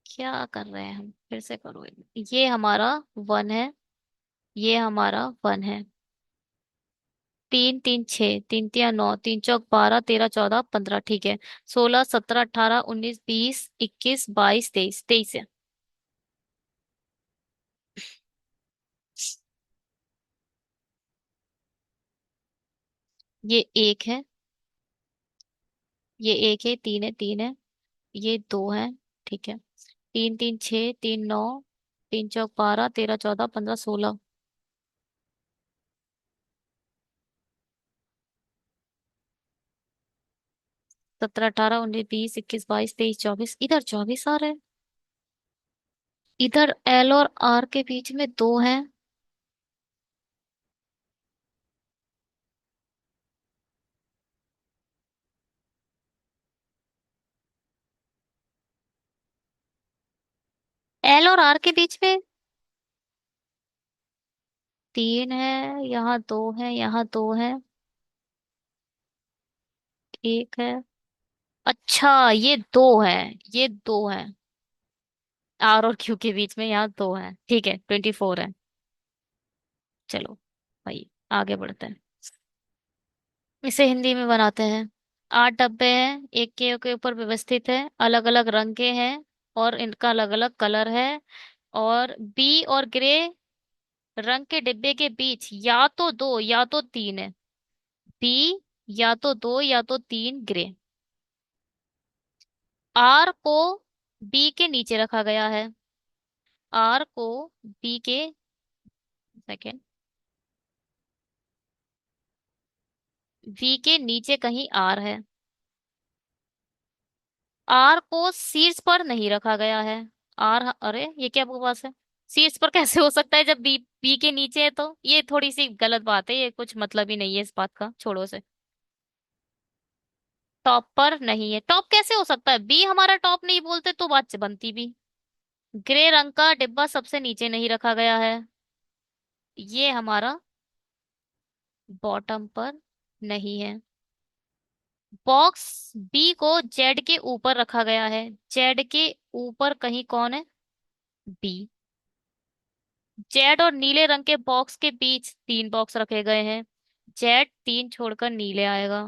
क्या कर रहे हैं हम, फिर से करो। ये हमारा वन है, ये हमारा वन है। तीन, तीन छः, तीन तिया नौ, तीन चौक 12, 13, 14, 15। ठीक है। 16, 17, 18, 19, 20, 21, 22, 23। 23 है। ये एक है, ये एक है, तीन है, तीन है, ये दो है। ठीक है। तीन, तीन छः, तीन नौ, तीन चौक 12, 13, 14, 15, 16। 17, 18, 19, 20, 21, 22, 23, 24। इधर 24 आ रहे हैं। इधर एल और आर के बीच में दो हैं। एल और आर के बीच में तीन है, यहाँ दो है, यहाँ दो है, एक है। अच्छा ये दो है, ये दो है। आर और क्यू के बीच में यहाँ दो है। ठीक है, 24 है। चलो भाई, आगे बढ़ते हैं। इसे हिंदी में बनाते हैं। 8 डब्बे हैं, एक के ऊपर व्यवस्थित है, अलग अलग रंग के हैं, और इनका अलग अलग कलर है। और बी और ग्रे रंग के डिब्बे के बीच या तो दो या तो तीन है। बी, या तो दो या तो तीन ग्रे। आर को बी के नीचे रखा गया है। आर को बी के, सेकेंड, वी के नीचे कहीं आर है। आर को शीर्ष पर नहीं रखा गया है। आर, अरे ये क्या बकवास है? शीर्ष पर कैसे हो सकता है जब बी बी के नीचे है? तो ये थोड़ी सी गलत बात है, ये कुछ मतलब ही नहीं है इस बात का, छोड़ो से। टॉप पर नहीं है, टॉप कैसे हो सकता है? बी हमारा टॉप नहीं बोलते तो बात बनती भी। ग्रे रंग का डिब्बा सबसे नीचे नहीं रखा गया है। ये हमारा बॉटम पर नहीं है। बॉक्स बी को जेड के ऊपर रखा गया है। जेड के ऊपर कहीं कौन है? बी। जेड और नीले रंग के बॉक्स के बीच तीन बॉक्स रखे गए हैं। जेड तीन छोड़कर नीले आएगा।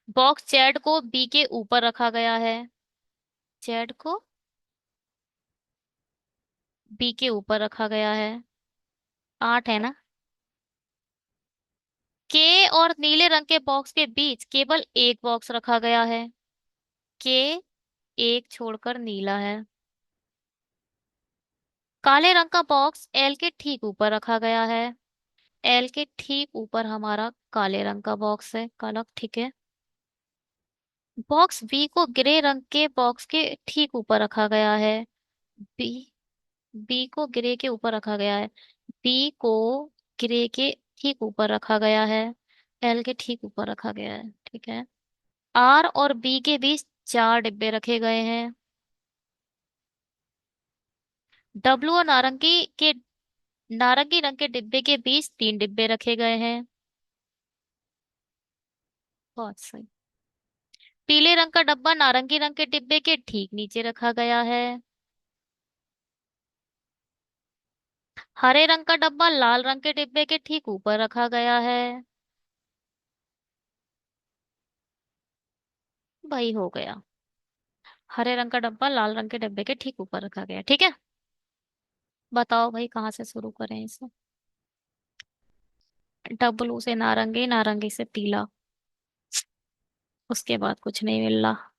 बॉक्स जेड को बी के ऊपर रखा गया है। जेड को बी के ऊपर रखा गया है। 8 है ना? के और नीले रंग के बॉक्स के बीच केवल एक बॉक्स रखा गया है। के एक छोड़कर नीला है। काले रंग का बॉक्स एल के ठीक ऊपर रखा गया है। एल के ठीक ऊपर हमारा काले रंग का बॉक्स है, काला। ठीक है। बॉक्स बी को ग्रे रंग के बॉक्स के ठीक ऊपर रखा गया है। बी, बी को ग्रे के ऊपर रखा गया है। बी को ग्रे के ठीक ऊपर रखा गया है। एल के ठीक ऊपर रखा गया है। ठीक है। आर और बी के बीच चार डिब्बे रखे गए हैं। डब्लू और नारंगी रंग के डिब्बे के बीच तीन डिब्बे रखे गए हैं। बहुत सही। पीले रंग का डब्बा नारंगी रंग के डिब्बे के ठीक नीचे रखा गया है। हरे रंग का डब्बा लाल रंग के डिब्बे के ठीक ऊपर रखा गया है। वही हो गया। हरे रंग का डब्बा लाल रंग के डिब्बे के ठीक ऊपर रखा गया, ठीक है। बताओ भाई कहाँ से शुरू करें इसे। डब्लू से नारंगी, नारंगी से पीला, उसके बाद कुछ नहीं मिल रहा।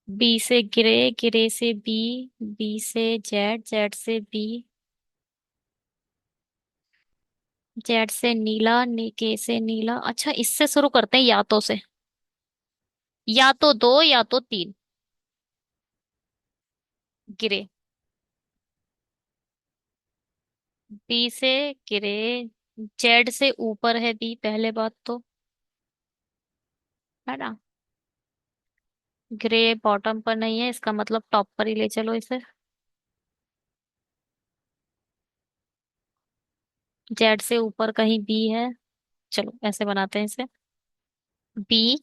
बी से ग्रे, ग्रे से बी, बी से जेड, जेड से बी, जेड से नीला, के से नीला। अच्छा, इससे शुरू करते हैं या तो से। या तो दो या तो तीन। ग्रे। बी से ग्रे, जेड से ऊपर है बी, पहले बात तो, है ना। ग्रे बॉटम पर नहीं है, इसका मतलब टॉप पर ही ले चलो इसे। जेड से ऊपर कहीं बी है, चलो ऐसे बनाते हैं इसे। बी,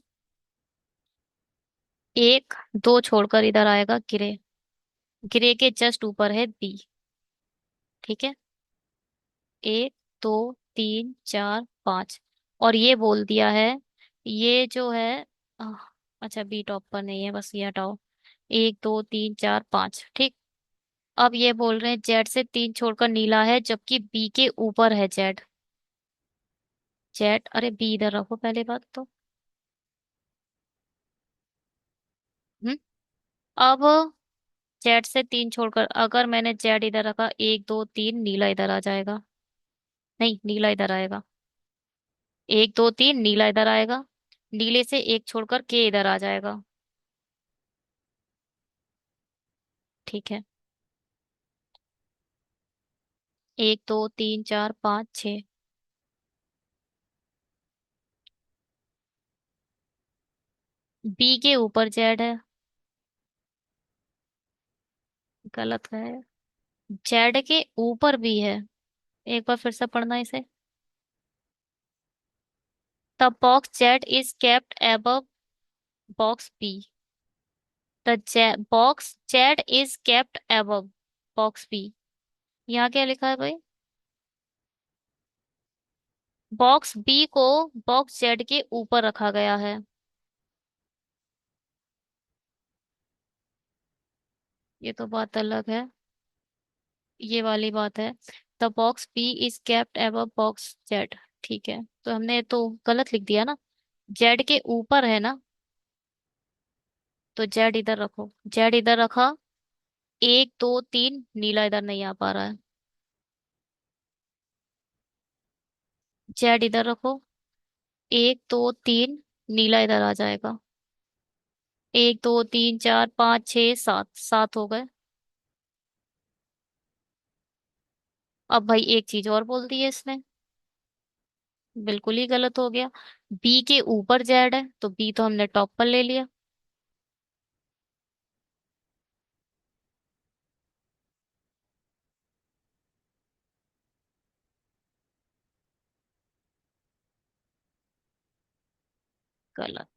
एक दो छोड़कर इधर आएगा ग्रे, ग्रे के जस्ट ऊपर है बी, ठीक है। एक दो तीन चार पांच, और ये बोल दिया है, ये जो है, आह, अच्छा बी टॉप पर नहीं है, बस ये हटाओ। एक दो तीन चार पांच, ठीक। अब ये बोल रहे हैं जेड से तीन छोड़कर नीला है, जबकि बी के ऊपर है जेड। जेड, अरे बी इधर रखो पहले बात तो। हम्म। अब जेड से तीन छोड़कर अगर मैंने जेड इधर रखा, एक दो तीन, नीला इधर आ जाएगा। नहीं, नीला इधर आएगा। एक दो तीन, नीला इधर आएगा। नीले से एक छोड़कर के इधर आ जाएगा, ठीक है। एक दो तीन चार पाँच छ। बी के ऊपर जेड है। गलत है। जेड के ऊपर बी है। एक बार फिर से पढ़ना इसे। The box Z is kept above box B. The box Z is kept above box B. यहाँ क्या लिखा है भाई। बॉक्स बी को बॉक्स जेड के ऊपर रखा गया है। ये तो बात अलग है। ये वाली बात है। The box B is kept above box Z, ठीक है। तो हमने तो गलत लिख दिया ना। जेड के ऊपर है ना, तो जेड इधर रखो। जेड इधर रखा। एक दो तीन, नीला इधर नहीं आ पा रहा है। जेड इधर रखो। एक दो तीन, नीला इधर आ जाएगा। एक दो तीन चार पाँच छः सात, सात हो गए। अब भाई एक चीज और बोल दी है इसने, बिल्कुल ही गलत हो गया। बी के ऊपर जेड है, तो बी तो हमने टॉप पर ले लिया। गलत।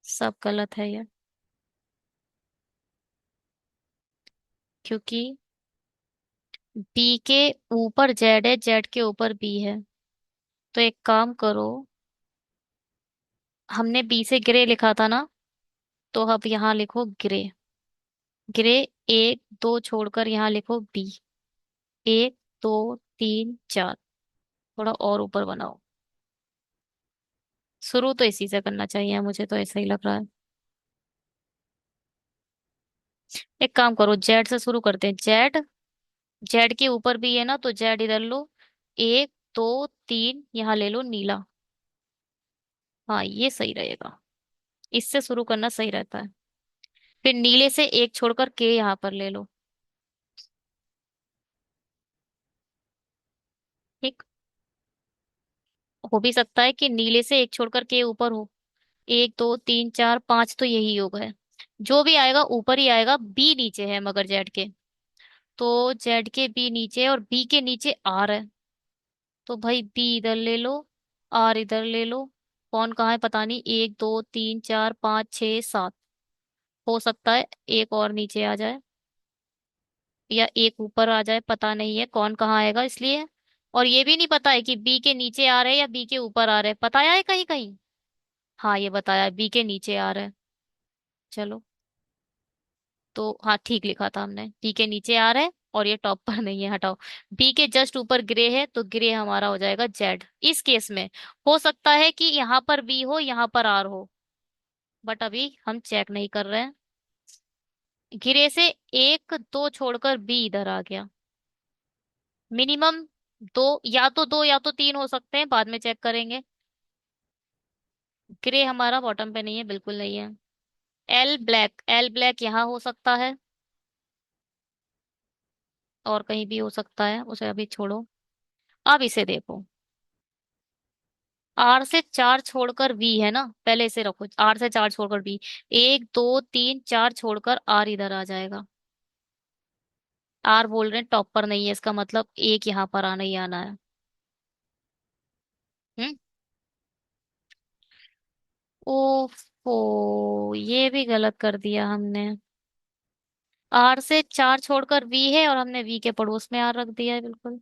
सब गलत है ये। क्योंकि बी के ऊपर जेड है, जेड के ऊपर बी है। तो एक काम करो, हमने बी से ग्रे लिखा था ना, तो अब यहाँ लिखो ग्रे। ग्रे, एक दो छोड़कर यहाँ लिखो बी। एक दो तीन चार, थोड़ा और ऊपर बनाओ। शुरू तो इसी से करना चाहिए, मुझे तो ऐसा ही लग रहा है। एक काम करो, जेड से शुरू करते हैं। जेड, जेड के ऊपर भी है ना, तो जेड इधर लो। एक दो तीन, यहाँ ले लो नीला। हाँ, ये सही रहेगा। इससे शुरू करना सही रहता है। फिर नीले से एक छोड़कर के यहाँ पर ले लो, ठीक। हो भी सकता है कि नीले से एक छोड़कर के ऊपर हो। एक दो तीन चार पांच, तो यही योग है। जो भी आएगा ऊपर ही आएगा, बी नीचे है मगर जेड के। तो जेड के बी नीचे है और बी के नीचे आर है। तो भाई बी इधर ले लो, आर इधर ले लो। कौन कहाँ है पता नहीं, 1 2 3 4 5 6 7। हो सकता है एक और नीचे आ जाए या एक ऊपर आ जाए, पता नहीं है कौन कहाँ आएगा इसलिए। और ये भी नहीं पता है कि बी के नीचे आ रहे हैं या बी के ऊपर आ रहे हैं, बताया है कहीं कहीं। हाँ ये बताया, बी के नीचे आ रहे हैं। चलो, तो हाँ ठीक लिखा था हमने, बी के नीचे आ रहा है और ये टॉप पर नहीं है, हटाओ। बी के जस्ट ऊपर ग्रे है, तो ग्रे हमारा हो जाएगा जेड इस केस में। हो सकता है कि यहाँ पर बी हो यहाँ पर आर हो, बट अभी हम चेक नहीं कर रहे हैं। ग्रे से एक दो छोड़कर बी इधर आ गया। मिनिमम दो या तो तीन हो सकते हैं, बाद में चेक करेंगे। ग्रे हमारा बॉटम पे नहीं है, बिल्कुल नहीं है। एल ब्लैक यहाँ हो सकता है, और कहीं भी हो सकता है, उसे अभी छोड़ो। अब इसे देखो, आर से चार छोड़कर वी है ना, पहले इसे रखो, आर से चार छोड़कर वी। 1 2 3 4 छोड़कर आर इधर आ जाएगा। आर बोल रहे हैं टॉप पर नहीं है, इसका मतलब एक यहाँ पर आना ही आना है। हम्म। ओफो, ये भी गलत कर दिया हमने। आर से चार छोड़कर वी है और हमने वी के पड़ोस में आर रख दिया है, बिल्कुल।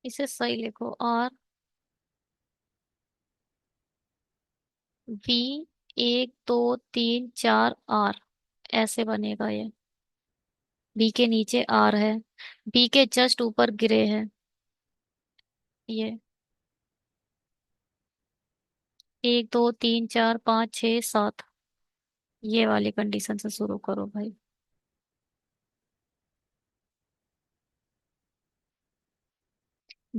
इसे सही लिखो, आर वी 1 2 3 4 आर, ऐसे बनेगा ये। बी के नीचे आर है, बी के जस्ट ऊपर ग्रे है ये। 1 2 3 4 5 6 7, ये वाली कंडीशन से शुरू करो भाई।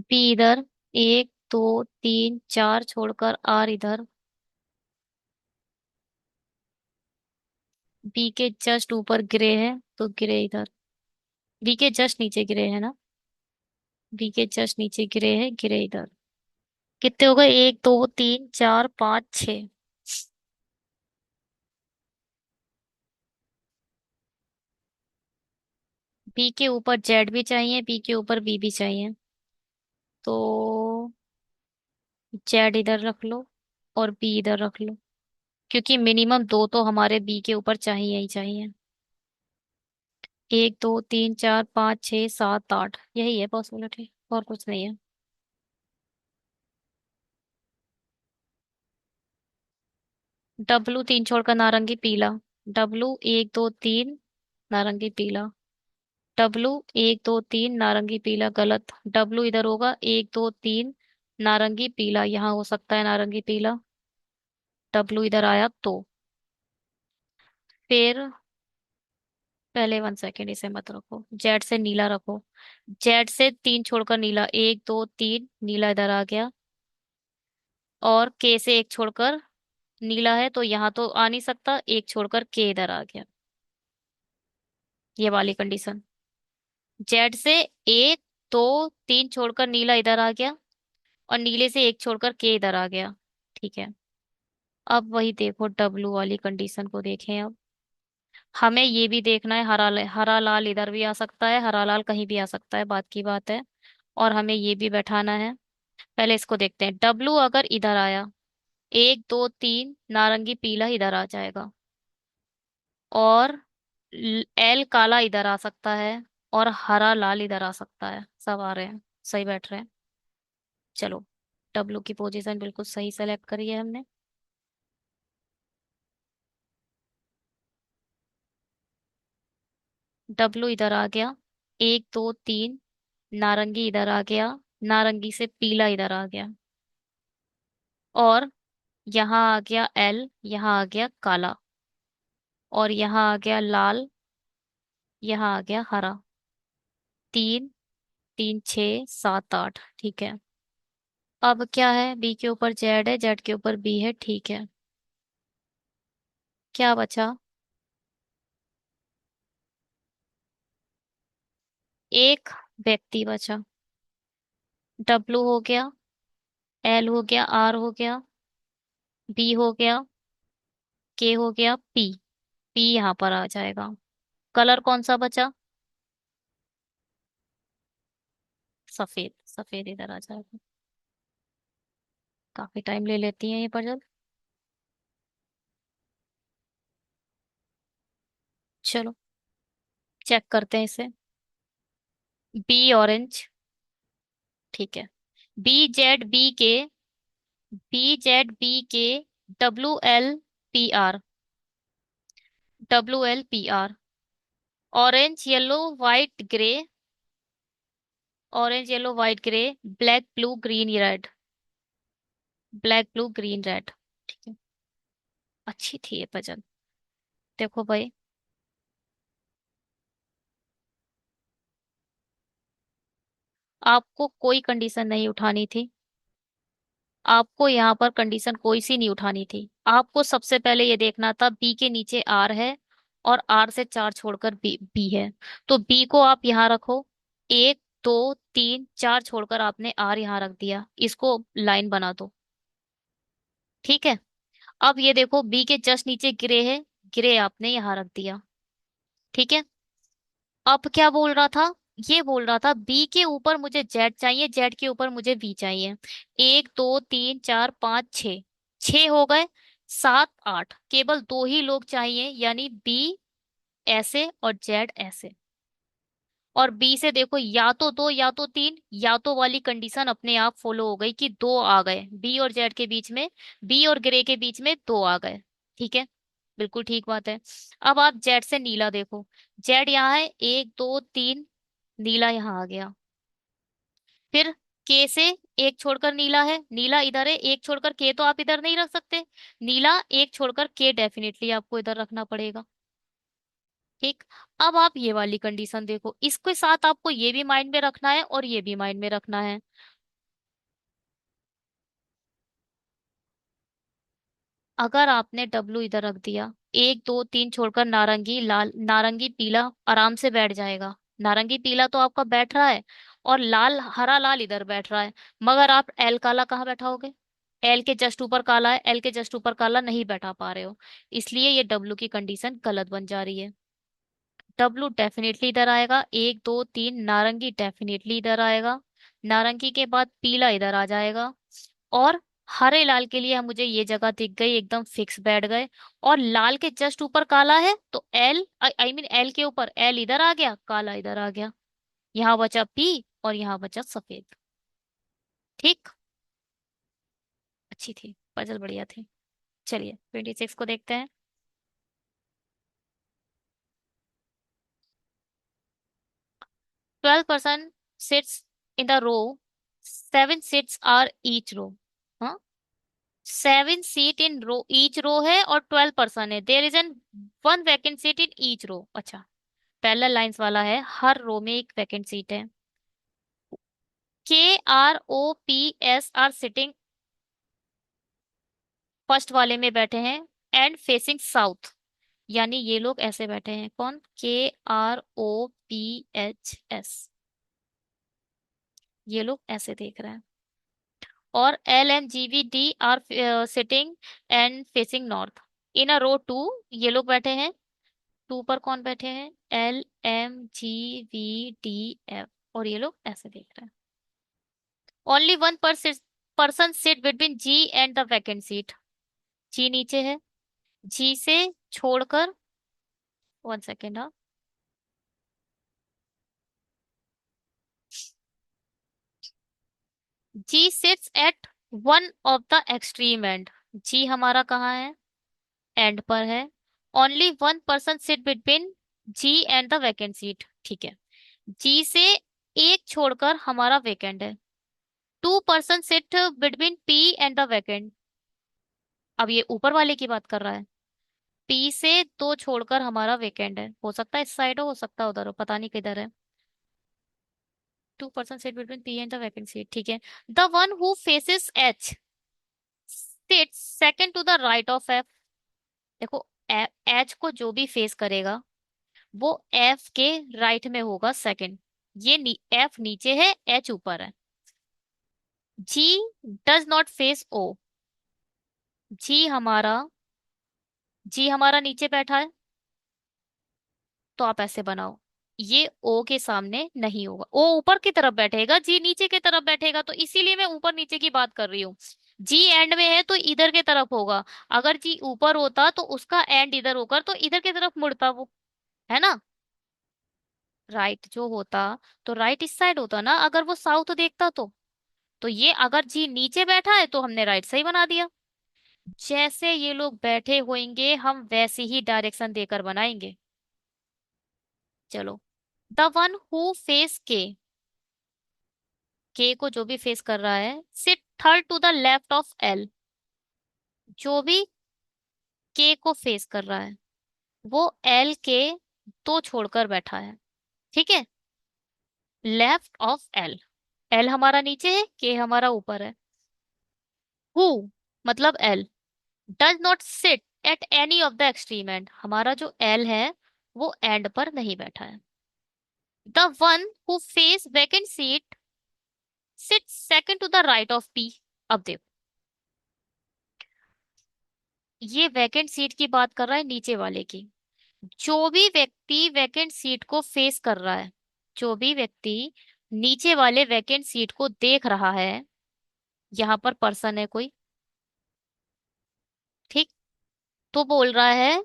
बी इधर, 1 2 3 4 छोड़कर आर इधर। बी के जस्ट ऊपर ग्रे है, तो ग्रे इधर। बी के जस्ट नीचे ग्रे है ना, बी के जस्ट नीचे ग्रे है, ग्रे इधर। कितने हो गए, 1 2 3 4 5 6। बी के ऊपर जेड भी चाहिए, बी के ऊपर बी भी चाहिए। तो जेड इधर रख लो और बी इधर रख लो, क्योंकि मिनिमम दो तो हमारे बी के ऊपर चाहिए ही चाहिए। 1 2 3 4 5 6 7 8, यही है पॉसिबिलिटी, और कुछ नहीं है। डब्लू तीन छोड़कर नारंगी पीला। डब्लू 1 2 3 नारंगी पीला। डब्लू 1 2 3 नारंगी पीला, गलत। डब्लू इधर होगा, 1 2 3 नारंगी पीला यहाँ हो सकता है, नारंगी पीला। डब्लू इधर आया तो फिर, पहले 1 सेकेंड, इसे मत रखो, जेड से नीला रखो। जेड से तीन छोड़कर नीला, 1 2 3 नीला इधर आ गया। और के से एक छोड़कर नीला है, तो यहाँ तो आ नहीं सकता, एक छोड़कर के इधर आ गया, ये वाली कंडीशन। जेड से 1 2 3 छोड़कर नीला इधर आ गया, और नीले से एक छोड़कर के इधर आ गया। ठीक है। अब वही देखो, डब्लू वाली कंडीशन को देखें अब। हमें ये भी देखना है, हरा लाल इधर भी आ सकता है, हरा लाल कहीं भी आ सकता है, बात की बात है। और हमें ये भी बैठाना है। पहले इसको देखते हैं, डब्लू अगर इधर आया, 1 2 3 नारंगी पीला इधर आ जाएगा। और एल काला इधर आ सकता है, और हरा लाल इधर आ सकता है, सब आ रहे हैं, सही बैठ रहे हैं। चलो, डब्लू की पोजीशन बिल्कुल सही सेलेक्ट करी है हमने। डब्लू इधर आ गया, 1 2 3 नारंगी इधर आ गया, नारंगी से पीला इधर आ गया। और यहाँ आ गया एल, यहाँ आ गया काला, और यहाँ आ गया लाल, यहाँ आ गया हरा। तीन, तीन छः सात आठ, ठीक है। अब क्या है, बी के ऊपर जेड है, जेड के ऊपर बी है, ठीक है। क्या बचा? एक व्यक्ति बचा। डब्लू हो गया, एल हो गया, आर हो गया, बी हो गया, के हो गया, पी। पी यहाँ पर आ जाएगा। कलर कौन सा बचा? सफेद। सफेद इधर आ जाएगा। काफी टाइम ले लेती है ये पजल। चलो चेक करते हैं इसे। बी ऑरेंज, ठीक है। बी जेड बी के, बी जेड बी के, W L P R, W L P R. Orange yellow white grey, orange yellow white grey, black blue green red, black blue green red, ठीक है। अच्छी थी ये puzzle. देखो भाई, आपको कोई कंडीशन नहीं उठानी थी। आपको यहाँ पर कंडीशन कोई सी नहीं उठानी थी। आपको सबसे पहले ये देखना था बी के नीचे आर है, और आर से चार छोड़कर बी बी है। तो बी को आप यहाँ रखो। एक, दो, तीन, चार छोड़कर आपने आर यहाँ रख दिया, इसको लाइन बना दो। ठीक है। अब ये देखो बी के जस्ट नीचे ग्रे है, ग्रे आपने यहाँ रख दिया। ठीक है। अब क्या बोल रहा था? ये बोल रहा था बी के ऊपर मुझे जेड चाहिए, जेड के ऊपर मुझे वी चाहिए। एक, दो, तीन, चार, पाँच, छ। छह हो गए। सात, आठ, केवल दो ही लोग चाहिए, यानी बी ऐसे और जेड ऐसे। और बी से देखो, या तो दो या तो तीन, या तो वाली कंडीशन अपने आप फॉलो हो गई कि दो आ गए बी और जेड के बीच में। बी और ग्रे के बीच में दो आ गए। ठीक है। बिल्कुल ठीक बात है। अब आप जेड से नीला देखो। जेड यहाँ है, एक, दो, तीन, नीला यहाँ आ गया। फिर के से एक छोड़कर नीला है, नीला इधर है, एक छोड़कर के तो आप इधर नहीं रख सकते। नीला एक छोड़कर के डेफिनेटली आपको इधर रखना पड़ेगा। ठीक। अब आप ये वाली कंडीशन देखो, इसके साथ आपको ये भी माइंड में रखना है और ये भी माइंड में रखना है। अगर आपने डब्लू इधर रख दिया, एक, दो, तीन छोड़कर नारंगी लाल, नारंगी पीला आराम से बैठ जाएगा। नारंगी पीला तो आपका बैठ रहा है, और लाल हरा लाल इधर बैठ रहा है। मगर आप एल काला कहाँ बैठाओगे? एल के जस्ट ऊपर काला है, एल के जस्ट ऊपर काला नहीं बैठा पा रहे हो। इसलिए ये डब्लू की कंडीशन गलत बन जा रही है। डब्लू डेफिनेटली इधर आएगा, एक, दो, तीन, नारंगी डेफिनेटली इधर आएगा। नारंगी के बाद पीला इधर आ जाएगा। और हरे लाल के लिए मुझे ये जगह दिख गई, एकदम फिक्स बैठ गए। और लाल के जस्ट ऊपर काला है, तो एल आई मीन एल के ऊपर एल इधर आ गया, काला इधर आ गया। यहाँ बचा पी, और यहाँ बचा सफेद। ठीक। अच्छी थी पजल, बढ़िया थी। चलिए 26 को देखते हैं। 12% sits in the row, seven seats are each row। हाँ, seven seat in row each row है, और 12% है, there is an one vacant seat in each row. अच्छा, पैरेलल लाइंस वाला है, हर रो में एक वैकेंट सीट है। K R O P S R sitting first वाले में बैठे हैं, एंड फेसिंग साउथ। यानी ये लोग ऐसे बैठे हैं, कौन? K R O P H S, ये लोग ऐसे देख रहे हैं। और L M G V D R sitting and facing north in a row two. ये लोग बैठे हैं। टू पर कौन बैठे हैं? L M G V D F, और ये लोग ऐसे देख रहे हैं। Only one person sit between G and the vacant seat. G नीचे है, जी से छोड़कर, वन सेकेंड, हाँ। G sits at one of the extreme end. G हमारा कहाँ है? एंड पर है। Only one person sit between G and the vacant seat, ठीक है। जी से एक छोड़कर हमारा वैकेंट है। Two person sit between P and the vacant. अब ये ऊपर वाले की बात कर रहा है। पी से दो छोड़कर हमारा वेकेंट है, हो सकता है इस साइड हो सकता है उधर हो, पता नहीं किधर है। 2% seat between P and the vacant seat, ठीक है। The one who faces H sit second to the right of F. देखो, एच को जो भी फेस करेगा वो एफ के राइट में होगा सेकंड। ये एफ नीचे है, एच ऊपर है। जी डज नॉट फेस ओ। जी हमारा जी हमारा नीचे बैठा है, तो आप ऐसे बनाओ, ये ओ के सामने नहीं होगा, ओ ऊपर की तरफ बैठेगा, जी नीचे की तरफ बैठेगा, तो इसीलिए मैं ऊपर नीचे की बात कर रही हूँ। जी एंड में है तो इधर की तरफ होगा। अगर जी ऊपर होता तो उसका एंड इधर होकर तो इधर की तरफ मुड़ता वो, है ना। राइट जो होता, तो राइट इस साइड होता ना, अगर वो साउथ देखता तो ये अगर जी नीचे बैठा है तो हमने राइट सही बना दिया। जैसे ये लोग बैठे होंगे हम वैसे ही डायरेक्शन देकर बनाएंगे। चलो, द वन हु फेस के को जो भी फेस कर रहा है, sit third to the left of L. जो भी के को फेस कर रहा है वो एल के दो छोड़कर बैठा है, ठीक है। लेफ्ट ऑफ एल, एल हमारा नीचे है, के हमारा ऊपर है। हु मतलब L does not sit at any of the extreme and, हमारा जो एल है वो एंड पर नहीं बैठा है। The one who face vacant seat sit second to the right of P. अब देखो, ये वैकेंट सीट की बात कर रहा है नीचे वाले की। जो भी व्यक्ति वैकेंट सीट को फेस कर रहा है, जो भी व्यक्ति नीचे वाले वैकेंट सीट को देख रहा है, यहाँ पर पर्सन है कोई, ठीक, तो बोल रहा है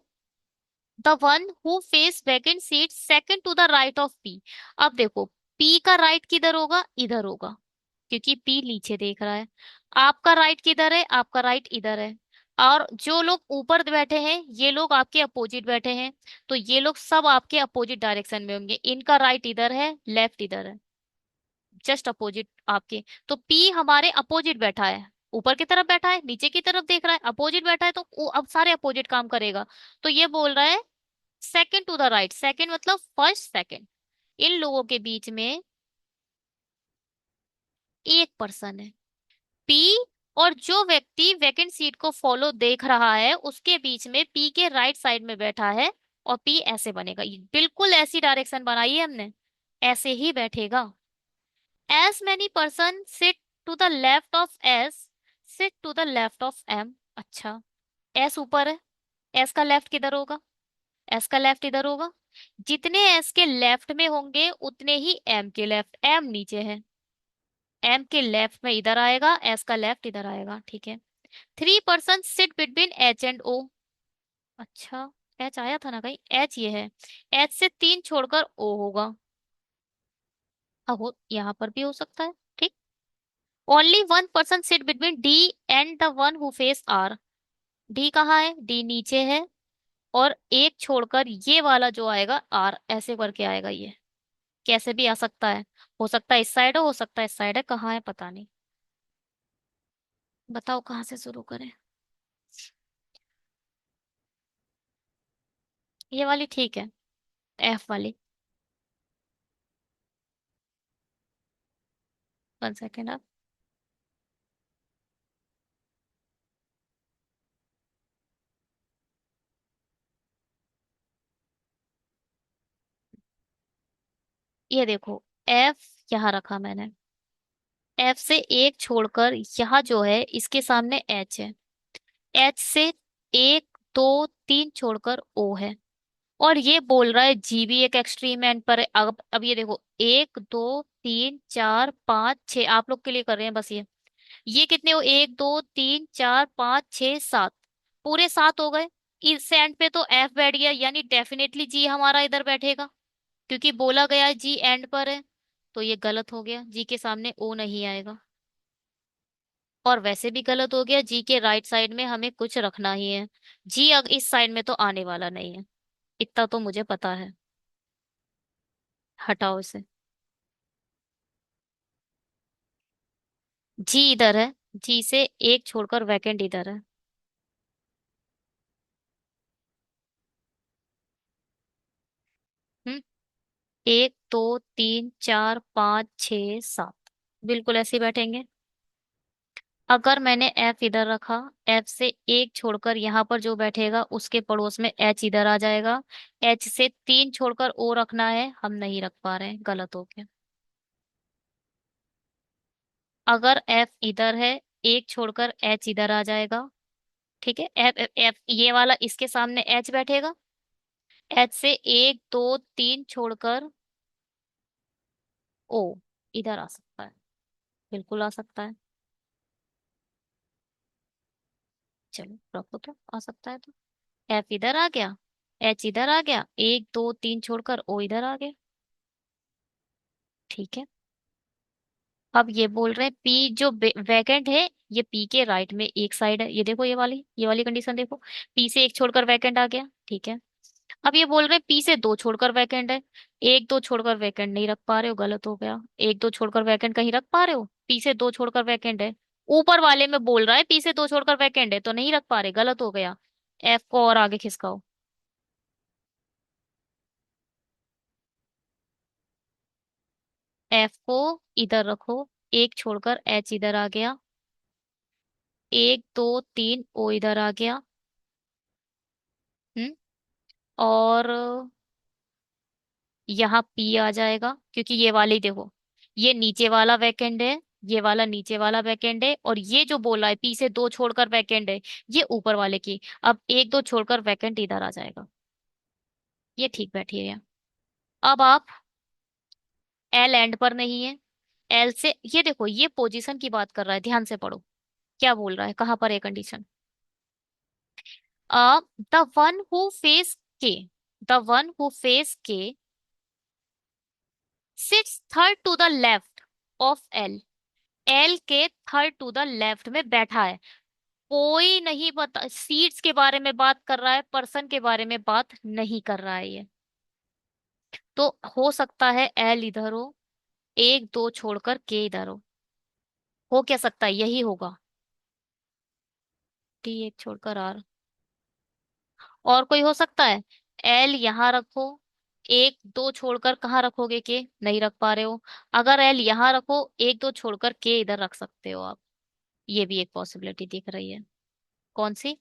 the one who face vacant seat second to the right of P. अब देखो, पी का राइट किधर होगा, इधर होगा, क्योंकि पी नीचे देख रहा है। आपका राइट किधर है, आपका राइट इधर है। और जो लोग ऊपर बैठे हैं ये लोग आपके अपोजिट बैठे हैं, तो ये लोग सब आपके अपोजिट डायरेक्शन में होंगे। इनका राइट इधर है, लेफ्ट इधर है, जस्ट अपोजिट आपके। तो पी हमारे अपोजिट बैठा है, ऊपर की तरफ बैठा है, नीचे की तरफ देख रहा है, अपोजिट बैठा है, तो वो अब सारे अपोजिट काम करेगा। तो ये बोल रहा है second to the right, second मतलब फर्स्ट सेकंड, इन लोगों के बीच में एक पर्सन है पी। और जो व्यक्ति वैकेंट सीट को फॉलो देख रहा है उसके बीच में पी के राइट साइड में बैठा है, और पी ऐसे बनेगा, ये बिल्कुल ऐसी डायरेक्शन बनाई है हमने, ऐसे ही बैठेगा। As many person sit to the left of S sit to the left of M. अच्छा, एस ऊपर है, एस का लेफ्ट किधर होगा, एस का लेफ्ट इधर होगा। जितने एस के लेफ्ट में होंगे उतने ही एम के लेफ्ट, एम नीचे है, एम के लेफ्ट में इधर आएगा, एस का लेफ्ट इधर आएगा, ठीक है। 3% सिट बिटवीन एच एंड ओ। अच्छा, एच आया था ना कहीं, एच ये है, एच से तीन छोड़कर ओ होगा। अब यहाँ पर भी हो सकता है, ठीक। Only 1% sit between D and the one who face R. D कहाँ है, डी नीचे है, और एक छोड़कर ये वाला जो आएगा आर, ऐसे करके आएगा ये, कैसे भी आ सकता है। हो सकता है इस साइड हो सकता है इस साइड है, कहाँ है पता नहीं। बताओ कहाँ से शुरू करें। ये वाली ठीक है, एफ वाली। 1 सेकेंड। ये देखो, एफ यहाँ रखा मैंने, एफ से एक छोड़कर यहाँ जो है इसके सामने एच है, एच से एक दो तीन छोड़कर ओ है, और ये बोल रहा है जी भी एक एक्सट्रीम एंड पर है। अब ये देखो, एक दो तीन चार पाँच छह, आप लोग के लिए कर रहे हैं बस ये कितने हो, एक दो तीन चार पाँच छह सात, पूरे सात हो गए। इस एंड पे तो एफ बैठ गया, यानी डेफिनेटली जी हमारा इधर बैठेगा, क्योंकि बोला गया जी एंड पर है। तो ये गलत हो गया, जी के सामने ओ नहीं आएगा। और वैसे भी गलत हो गया, जी के राइट साइड में हमें कुछ रखना ही है, जी अब इस साइड में तो आने वाला नहीं है, इतना तो मुझे पता है। हटाओ इसे, जी इधर है, जी से एक छोड़कर वैकेंट इधर है। एक दो तीन चार पाँच छ सात, बिल्कुल ऐसे ही बैठेंगे। अगर मैंने एफ इधर रखा, एफ से एक छोड़कर यहाँ पर जो बैठेगा उसके पड़ोस में एच इधर आ जाएगा। एच से तीन छोड़कर ओ रखना है, हम नहीं रख पा रहे हैं, गलत हो गया। अगर एफ इधर है, एक छोड़कर एच इधर आ जाएगा। ठीक है, एफ एफ एफ ये वाला इसके सामने एच बैठेगा। एच से एक दो तीन छोड़कर ओ इधर आ सकता है, बिल्कुल आ सकता है। चलो रखो, तो आ सकता है तो। एफ इधर आ गया, एच इधर आ गया, एक दो तीन छोड़कर ओ इधर आ गया। ठीक है। अब ये बोल रहे हैं पी जो वैकेंट है, ये पी के राइट में एक साइड है, ये देखो ये वाली कंडीशन देखो। पी से एक छोड़कर वैकेंट आ गया, ठीक है। अब ये बोल रहे हैं पी से दो छोड़कर वैकेंट है। एक दो छोड़कर वैकेंट नहीं रख पा रहे हो, गलत हो गया। एक दो छोड़कर वैकेंट कहीं रख पा रहे हो? पी से दो छोड़कर वैकेंट है, ऊपर वाले में बोल रहा है पी से दो छोड़कर वैकेंट है, तो नहीं रख पा रहे, गलत हो गया। एफ को और आगे खिसकाओ। एफ को इधर रखो, एक छोड़कर एच इधर आ गया। एक दो तीन ओ इधर आ गया। हम्म। और यहाँ पी आ जाएगा, क्योंकि ये वाले देखो, ये नीचे वाला वैकेंट है, ये वाला नीचे वाला वैकेंट है, और ये जो बोला है पी से दो छोड़कर वैकेंट है, ये ऊपर वाले की। अब एक दो छोड़कर वैकेंट इधर आ जाएगा, ये ठीक बैठी है। अब आप, एल एंड पर नहीं है, एल से ये देखो, ये पोजीशन की बात कर रहा है, ध्यान से पढ़ो। क्या बोल रहा है, कहां पर है condition? The one who face K, the one who face K sits third to the left of L, L के थर्ड टू द लेफ्ट में बैठा है। कोई नहीं बता, सीट्स के बारे में बात कर रहा है, पर्सन के बारे में बात नहीं कर रहा है ये। तो हो सकता है एल इधर हो, एक दो छोड़कर के इधर हो क्या सकता है, यही होगा। टी एक छोड़कर आर। और कोई हो सकता है? एल यहाँ रखो, एक दो छोड़कर कहाँ रखोगे, के नहीं रख पा रहे हो। अगर एल यहाँ रखो, एक दो छोड़कर के इधर रख सकते हो आप, ये भी एक पॉसिबिलिटी दिख रही है। कौन सी?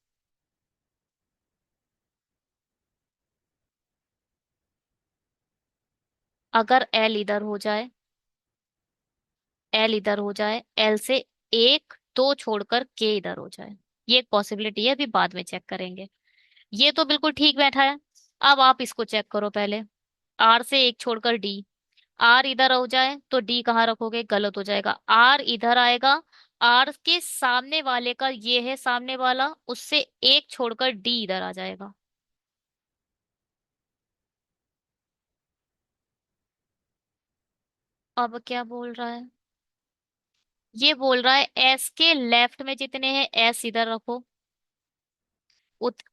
अगर एल इधर हो जाए, एल इधर हो जाए, एल से एक दो छोड़कर के इधर हो जाए, ये एक पॉसिबिलिटी है, अभी बाद में चेक करेंगे। ये तो बिल्कुल ठीक बैठा है। अब आप इसको चेक करो पहले। आर से एक छोड़कर डी, आर इधर हो जाए तो डी कहाँ रखोगे, गलत हो जाएगा, आर इधर आएगा। आर के सामने वाले का ये है सामने वाला, उससे एक छोड़कर डी इधर आ जाएगा। अब क्या बोल रहा है? ये बोल रहा है एस के लेफ्ट में जितने हैं एस इधर रखो,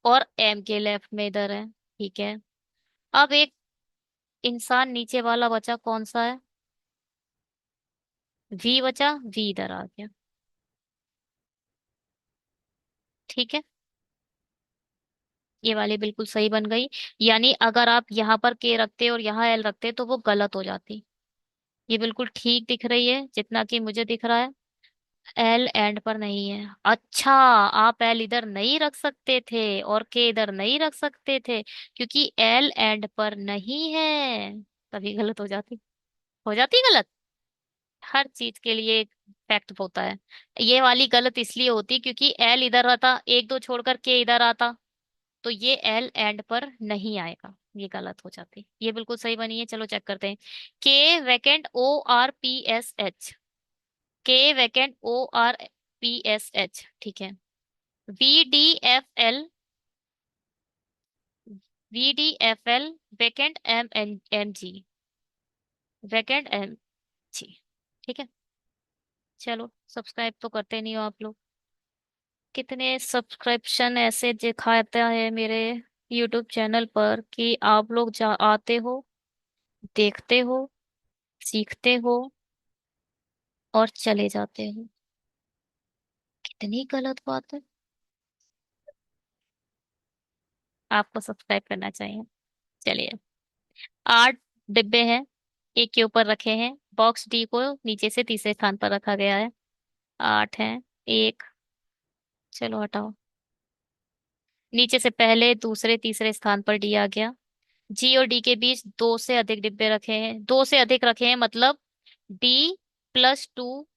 और एम के लेफ्ट में इधर है। ठीक है। अब एक इंसान नीचे वाला बचा, कौन सा है? वी बचा, वी इधर आ गया। ठीक है, ये वाली बिल्कुल सही बन गई। यानी अगर आप यहाँ पर के रखते और यहाँ एल रखते तो वो गलत हो जाती। ये बिल्कुल ठीक दिख रही है जितना कि मुझे दिख रहा है। एल एंड पर नहीं है, अच्छा। आप एल इधर नहीं रख सकते थे और के इधर नहीं रख सकते थे, क्योंकि एल एंड पर नहीं है, तभी गलत हो जाती गलत। हर चीज के लिए एक फैक्ट होता है। ये वाली गलत इसलिए होती क्योंकि एल इधर आता, एक दो छोड़कर के इधर आता, तो ये एल एंड पर नहीं आएगा, ये गलत हो जाती। ये बिल्कुल सही बनी है, चलो चेक करते हैं। K vacant O R P S H, K vacant O R P S H, ठीक है। V D F L, V D F L vacant M N M G, vacant M G. ठीक है। चलो subscribe तो करते नहीं हो आप लोग। कितने सब्सक्रिप्शन ऐसे दिखाता है मेरे यूट्यूब चैनल पर कि आप लोग जा आते हो, देखते हो, सीखते हो और चले जाते हो। कितनी गलत बात है। आपको सब्सक्राइब करना चाहिए। चलिए, आर्ट डिब्बे हैं, एक के ऊपर रखे हैं। बॉक्स डी को नीचे से तीसरे स्थान पर रखा गया है। 8 है। एक, चलो हटाओ। नीचे से पहले, दूसरे, तीसरे स्थान पर डी आ गया। जी और डी के बीच दो से अधिक डिब्बे रखे हैं, दो से अधिक रखे हैं मतलब डी प्लस टू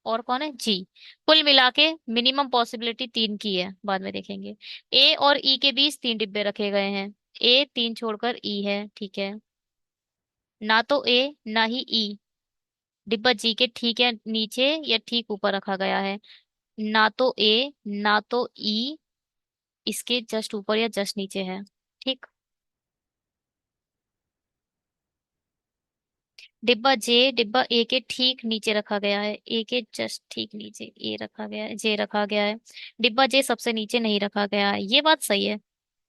और कौन है, जी। कुल मिला के मिनिमम पॉसिबिलिटी तीन की है, बाद में देखेंगे। ए और ई के बीच तीन डिब्बे रखे गए हैं। ए तीन छोड़कर ई है, ठीक है। ना तो ए ना ही ई डिब्बा जी के ठीक है नीचे या ठीक ऊपर रखा गया है। ना तो ए ना तो ई इसके जस्ट ऊपर या जस्ट नीचे है, ठीक। डिब्बा जे डिब्बा ए के ठीक नीचे रखा गया है, ए के जस्ट ठीक नीचे ए रखा गया है, जे रखा गया है। डिब्बा जे सबसे नीचे नहीं रखा गया है, ये बात सही है।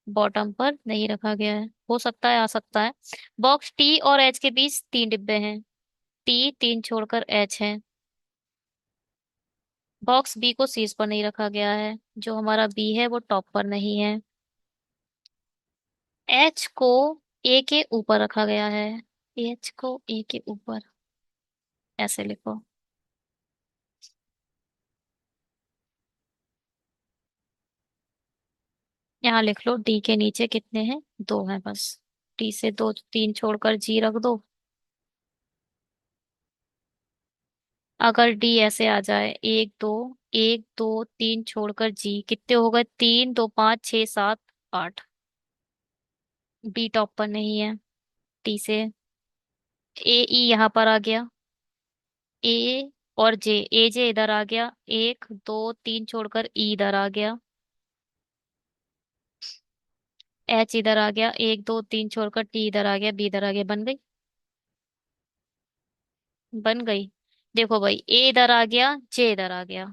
बॉटम पर नहीं रखा गया है, हो सकता है, आ सकता है। बॉक्स टी और एच के बीच तीन डिब्बे हैं। टी तीन छोड़कर एच है। बॉक्स बी को शीर्ष पर नहीं रखा गया है, जो हमारा बी है वो टॉप पर नहीं है। एच को ए के ऊपर रखा गया है। एच को ए के ऊपर, ऐसे लिखो। यहाँ लिख लो डी के नीचे कितने हैं, दो हैं बस। डी से दो, तीन छोड़कर जी रख दो। अगर डी ऐसे आ जाए, एक दो, एक दो तीन छोड़कर जी, कितने हो गए, तीन दो पाँच छः सात आठ। बी टॉप पर नहीं है। टी से ए ई यहाँ पर आ गया। ए और जे, ए जे इधर आ गया, एक दो तीन छोड़कर ई इधर आ गया। एच इधर आ गया, एक दो तीन छोड़कर टी इधर आ गया, बी इधर आ गया, बन गई। बन गई। देखो भाई, ए इधर आ गया, जे इधर आ गया,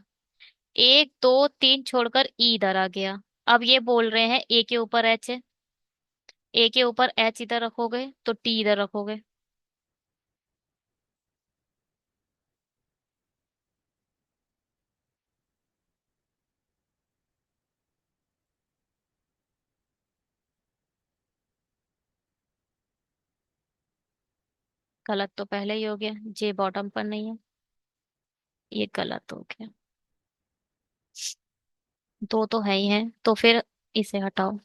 एक दो तीन छोड़कर ई इधर आ गया। अब ये बोल रहे हैं ए के ऊपर एच है। ए के ऊपर एच इधर रखोगे तो टी इधर रखोगे। गलत तो पहले ही हो गया, जे बॉटम पर नहीं है, ये गलत हो गया। दो तो है ही है, तो फिर इसे हटाओ।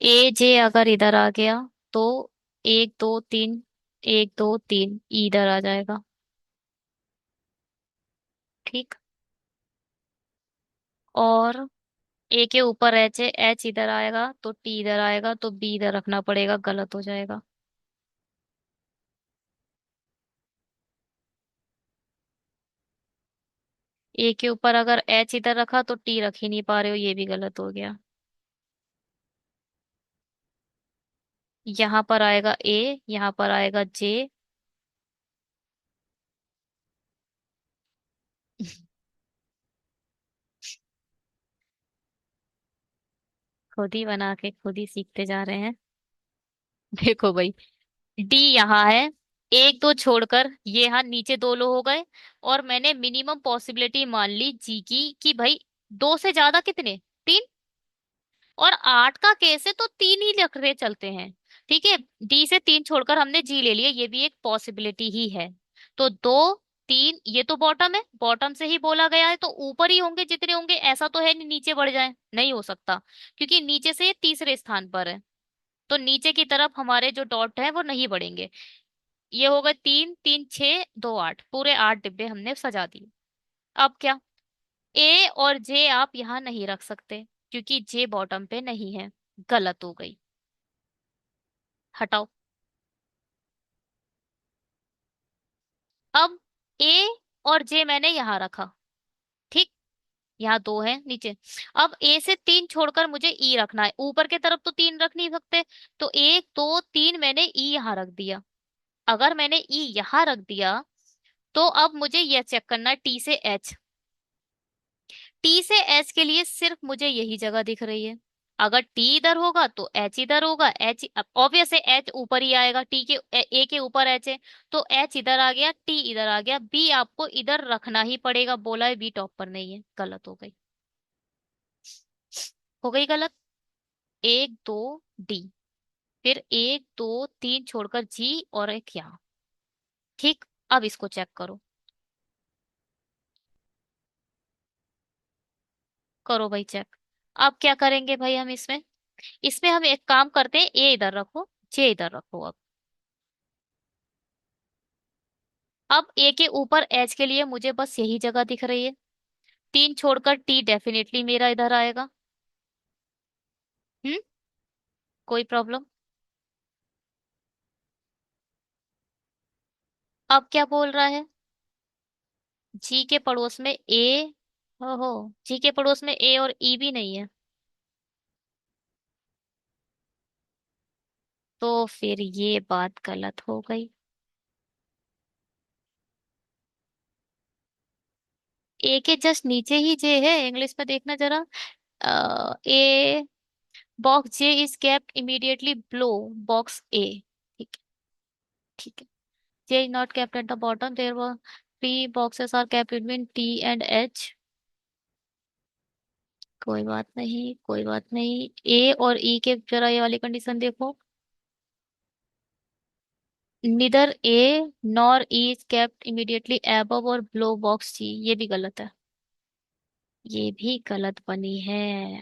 ए जे अगर इधर आ गया तो एक दो तीन, एक दो तीन ई इधर आ जाएगा, ठीक। और ए के ऊपर एच है, एच इधर आएगा तो टी इधर आएगा, तो बी इधर रखना पड़ेगा, गलत हो जाएगा। ए के ऊपर अगर एच इधर रखा तो टी रख ही नहीं पा रहे हो, ये भी गलत हो गया। यहाँ पर आएगा ए, यहाँ पर आएगा जे। खुद ही बना के खुद ही सीखते जा रहे हैं। देखो भाई, डी यहाँ है, एक दो छोड़कर ये यहाँ नीचे दो लो हो गए। और मैंने मिनिमम पॉसिबिलिटी मान ली जी की कि भाई दो से ज्यादा कितने, तीन। और आठ का केस है तो तीन ही रख रहे चलते हैं, ठीक है। डी से तीन छोड़कर हमने जी ले लिया, ये भी एक पॉसिबिलिटी ही है। तो दो, तीन, ये तो बॉटम है, बॉटम से ही बोला गया है, तो ऊपर ही होंगे जितने होंगे, ऐसा तो है नहीं नीचे बढ़ जाए, नहीं हो सकता। क्योंकि नीचे से ये तीसरे स्थान पर है, तो नीचे की तरफ हमारे जो डॉट है वो नहीं बढ़ेंगे। ये हो गए तीन, तीन छः दो आठ, पूरे आठ डिब्बे हमने सजा दिए। अब क्या, ए और जे आप यहाँ नहीं रख सकते, क्योंकि जे बॉटम पे नहीं है, गलत हो गई, हटाओ। अब ए और जे मैंने यहाँ रखा, ठीक। यहाँ दो है नीचे। अब ए से तीन छोड़कर मुझे ई रखना है, ऊपर के तरफ तो तीन रख नहीं सकते। तो एक दो तीन मैंने ई यहाँ रख दिया। अगर मैंने ई यहाँ रख दिया तो अब मुझे यह चेक करना है टी से एच। टी से एच के लिए सिर्फ मुझे यही जगह दिख रही है। अगर टी इधर होगा तो एच इधर होगा, एच ऑब्वियस है, एच ऊपर ही आएगा, टी के ए के ऊपर एच है। तो एच इधर आ गया, टी इधर आ गया, बी आपको इधर रखना ही पड़ेगा, बोला है बी टॉप पर नहीं है, गलत हो गई। हो गई गलत। एक दो डी, फिर 1 2 3 छोड़कर जी और एक यहाँ। ठीक। अब इसको चेक करो। करो भाई चेक। अब क्या करेंगे भाई हम इसमें? इसमें हम एक काम करते हैं, ए इधर रखो, जे इधर रखो। अब ए के ऊपर एच के लिए मुझे बस यही जगह दिख रही है। 3 छोड़कर टी डेफिनेटली मेरा इधर आएगा। हम्म। कोई प्रॉब्लम? अब क्या बोल रहा है? जी के पड़ोस में ए। हो, जी के पड़ोस में ए और ई भी नहीं है। तो फिर ये बात गलत हो गई। ए के जस्ट नीचे ही जे है, इंग्लिश में देखना जरा। A box J is kept immediately below box A. ठीक है। ठीक है। J is not kept at the bottom, there were 3 boxes are kept between T and H. कोई बात नहीं, कोई बात नहीं। ए और ई के जरा ये वाली कंडीशन देखो। Neither A nor E is kept immediately above और below बॉक्स सी, ये भी गलत है। ये भी गलत बनी है।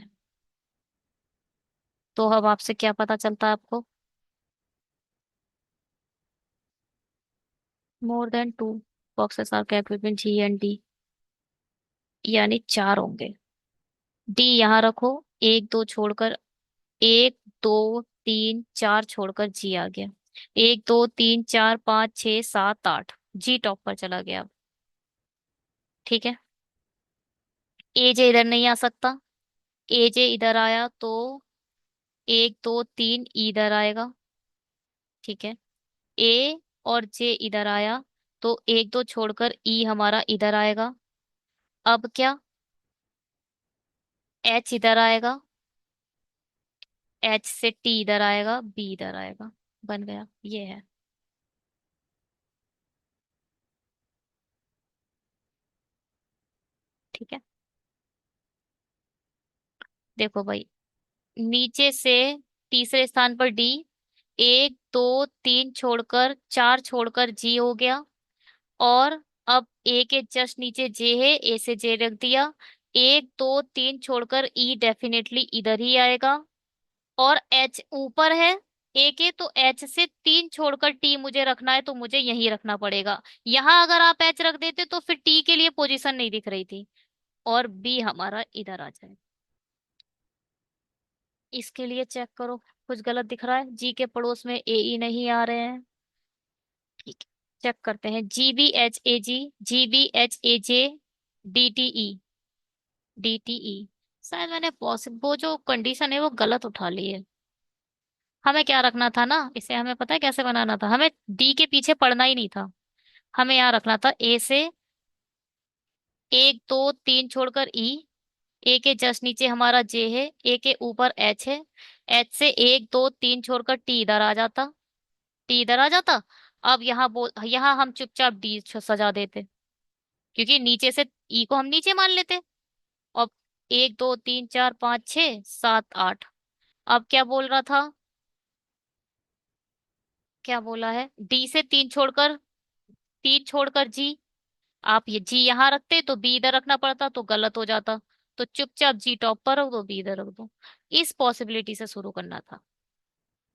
तो अब आपसे क्या पता चलता है आपको? More than 2 boxes are kept between G and D, यानी 4 होंगे। डी यहाँ रखो। 1 2 छोड़कर, 1 2 3 4 छोड़कर जी आ गया। 1 2 3 4 5 6 7 8, जी टॉप पर चला गया। ठीक है। ए जे इधर नहीं आ सकता। ए जे इधर आया तो 1 2 3 इधर आएगा। ठीक है। ए और जे इधर आया तो 1 2 छोड़कर ई हमारा इधर आएगा। अब क्या? एच इधर आएगा। एच से टी इधर आएगा, बी इधर आएगा। बन गया, ये है। ठीक है। देखो भाई, नीचे से तीसरे स्थान पर डी। 1 2 3 छोड़कर 4 छोड़कर जी हो गया। और अब ए के जस्ट नीचे जे है, ए से जे रख दिया। 1 2 3 छोड़कर ई डेफिनेटली इधर ही आएगा। और एच ऊपर है ए के, तो एच से 3 छोड़कर टी मुझे रखना है, तो मुझे यहीं रखना पड़ेगा। यहां अगर आप एच रख देते तो फिर टी के लिए पोजीशन नहीं दिख रही थी, और बी हमारा इधर आ जाए। इसके लिए चेक करो, कुछ गलत दिख रहा है? जी के पड़ोस में ए ई नहीं आ रहे हैं। ठीक है। चेक करते हैं। GBH AG, GBH AJ, DTE, DTE। शायद मैंने पॉसिबल वो जो कंडीशन है वो गलत उठा ली है। हमें क्या रखना था ना, इसे हमें पता है कैसे बनाना था, हमें डी के पीछे पड़ना ही नहीं था। हमें यहाँ रखना था ए से 1 2 3 छोड़कर ई। ए के जस्ट नीचे हमारा जे है, ए के ऊपर एच है। एच से 1 2 3 छोड़कर टी इधर आ जाता। टी इधर आ जाता। अब यहाँ हम चुपचाप डी सजा देते, क्योंकि नीचे से ई को हम नीचे मान लेते। अब 1 2 3 4 5 6 7 8। अब क्या बोल रहा था? क्या बोला है? डी से 3 छोड़कर जी। आप ये जी यहाँ रखते तो बी इधर रखना पड़ता, तो गलत हो जाता। तो चुपचाप जी टॉप पर रख दो, बी इधर रख दो। इस पॉसिबिलिटी से शुरू करना था।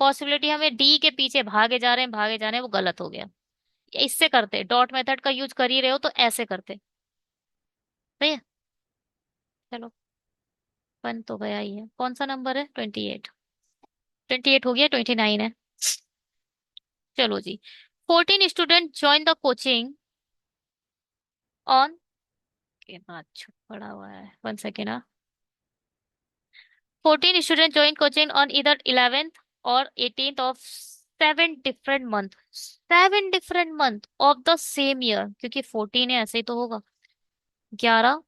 पॉसिबिलिटी हमें डी के पीछे भागे जा रहे हैं, भागे जा रहे हैं, वो गलत हो गया। इससे करते, डॉट मेथड का यूज कर ही रहे हो तो ऐसे करते। सही है। चलो, बन तो गया ही है। कौन सा नंबर है? 28। 28 हो गया, 29 है। चलो जी। 14 student join the coaching on, के बाद छुप पड़ा हुआ है, 1 second. 14 student join coaching on इधर 11th और 18th of 7 different month. 7 different month of the same year, क्योंकि 14 है ऐसे ही तो होगा। 11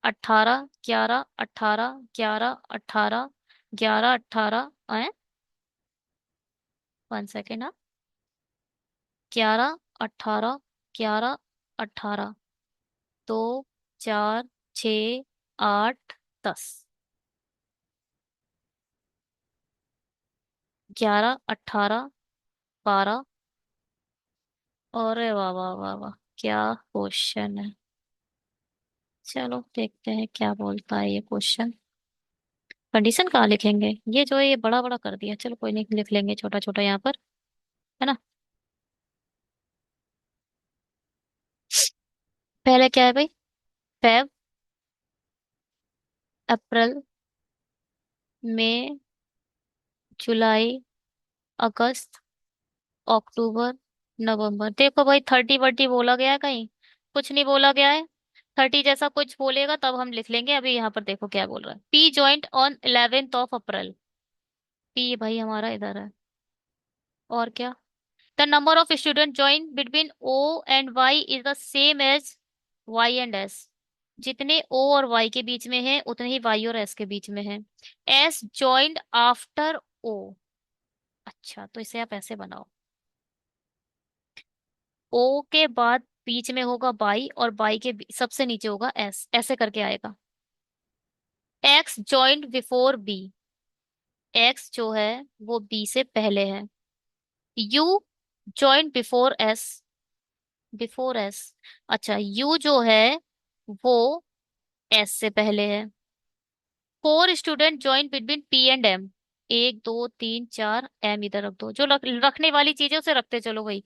18 11 18 11 18 11 18 है। 1 सेकेंड। 11 18 11 18, 2 4 6 8 10। 11, 18, 12। अरे वाह वाह वाह वाह, क्या क्वेश्चन है। चलो देखते हैं क्या बोलता है ये क्वेश्चन। कंडीशन कहाँ लिखेंगे, ये जो है ये बड़ा बड़ा कर दिया, चलो कोई नहीं, लिख लेंगे छोटा छोटा यहाँ पर, है ना। पहले क्या है भाई? फेब, अप्रैल, मई, जुलाई, अगस्त, अक्टूबर, नवंबर। देखो भाई, 30 वर्टी बोला गया है कहीं? कुछ नहीं बोला गया है। 30 जैसा कुछ बोलेगा तब हम लिख लेंगे। अभी यहाँ पर देखो क्या बोल रहा है, P joint on 11th of April. P भाई हमारा इधर है। और क्या? The number of student join between O and Y is the same as Y and S. जितने ओ और वाई के बीच में है उतने ही वाई और एस के बीच में है। S joined after O. अच्छा, तो इसे आप ऐसे बनाओ, ओ के बाद बीच में होगा बाई, और बाई के सबसे नीचे होगा एस, ऐसे करके आएगा। X joint before B. X जो है वो बी से पहले है। U joint before S. Before S. अच्छा, यू जो है वो एस से पहले है। Four student joint between P and M. एक, दो, तीन, चार, एम इधर रख दो, जो रखने वाली चीजें उसे रखते चलो भाई।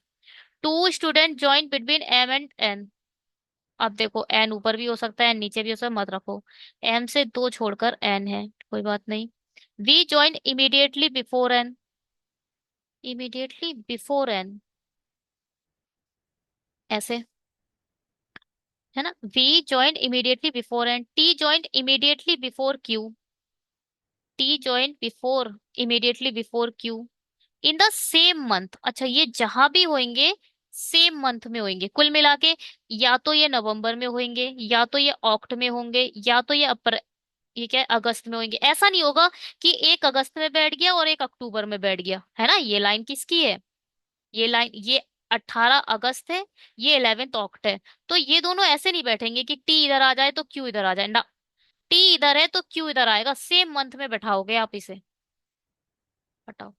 Two student joint between M and N. अब देखो, एन ऊपर भी हो सकता है, एन नीचे भी हो सकता है, मत रखो। एम से दो छोड़कर एन है, कोई बात नहीं। V join immediately before N. Immediately before N, ऐसे, है ना। V join immediately before N. T join immediately before Q. T join before, immediately before Q, in the same month. अच्छा, ये जहां भी होंगे सेम मंथ में होंगे कुल मिला के। या तो ये नवंबर में होंगे, या तो ये अक्ट में होंगे, या तो ये ये क्या है, अगस्त में होंगे। ऐसा नहीं होगा कि एक अगस्त में बैठ गया और एक अक्टूबर में बैठ गया, है ना। ये लाइन किसकी है? ये लाइन, ये 18 अगस्त है, ये 11th अक्ट है। तो ये दोनों ऐसे नहीं बैठेंगे कि टी इधर आ जाए तो क्यू इधर आ जाए ना। टी इधर है तो क्यू इधर आएगा, सेम मंथ में बैठाओगे आप इसे। हटाओ।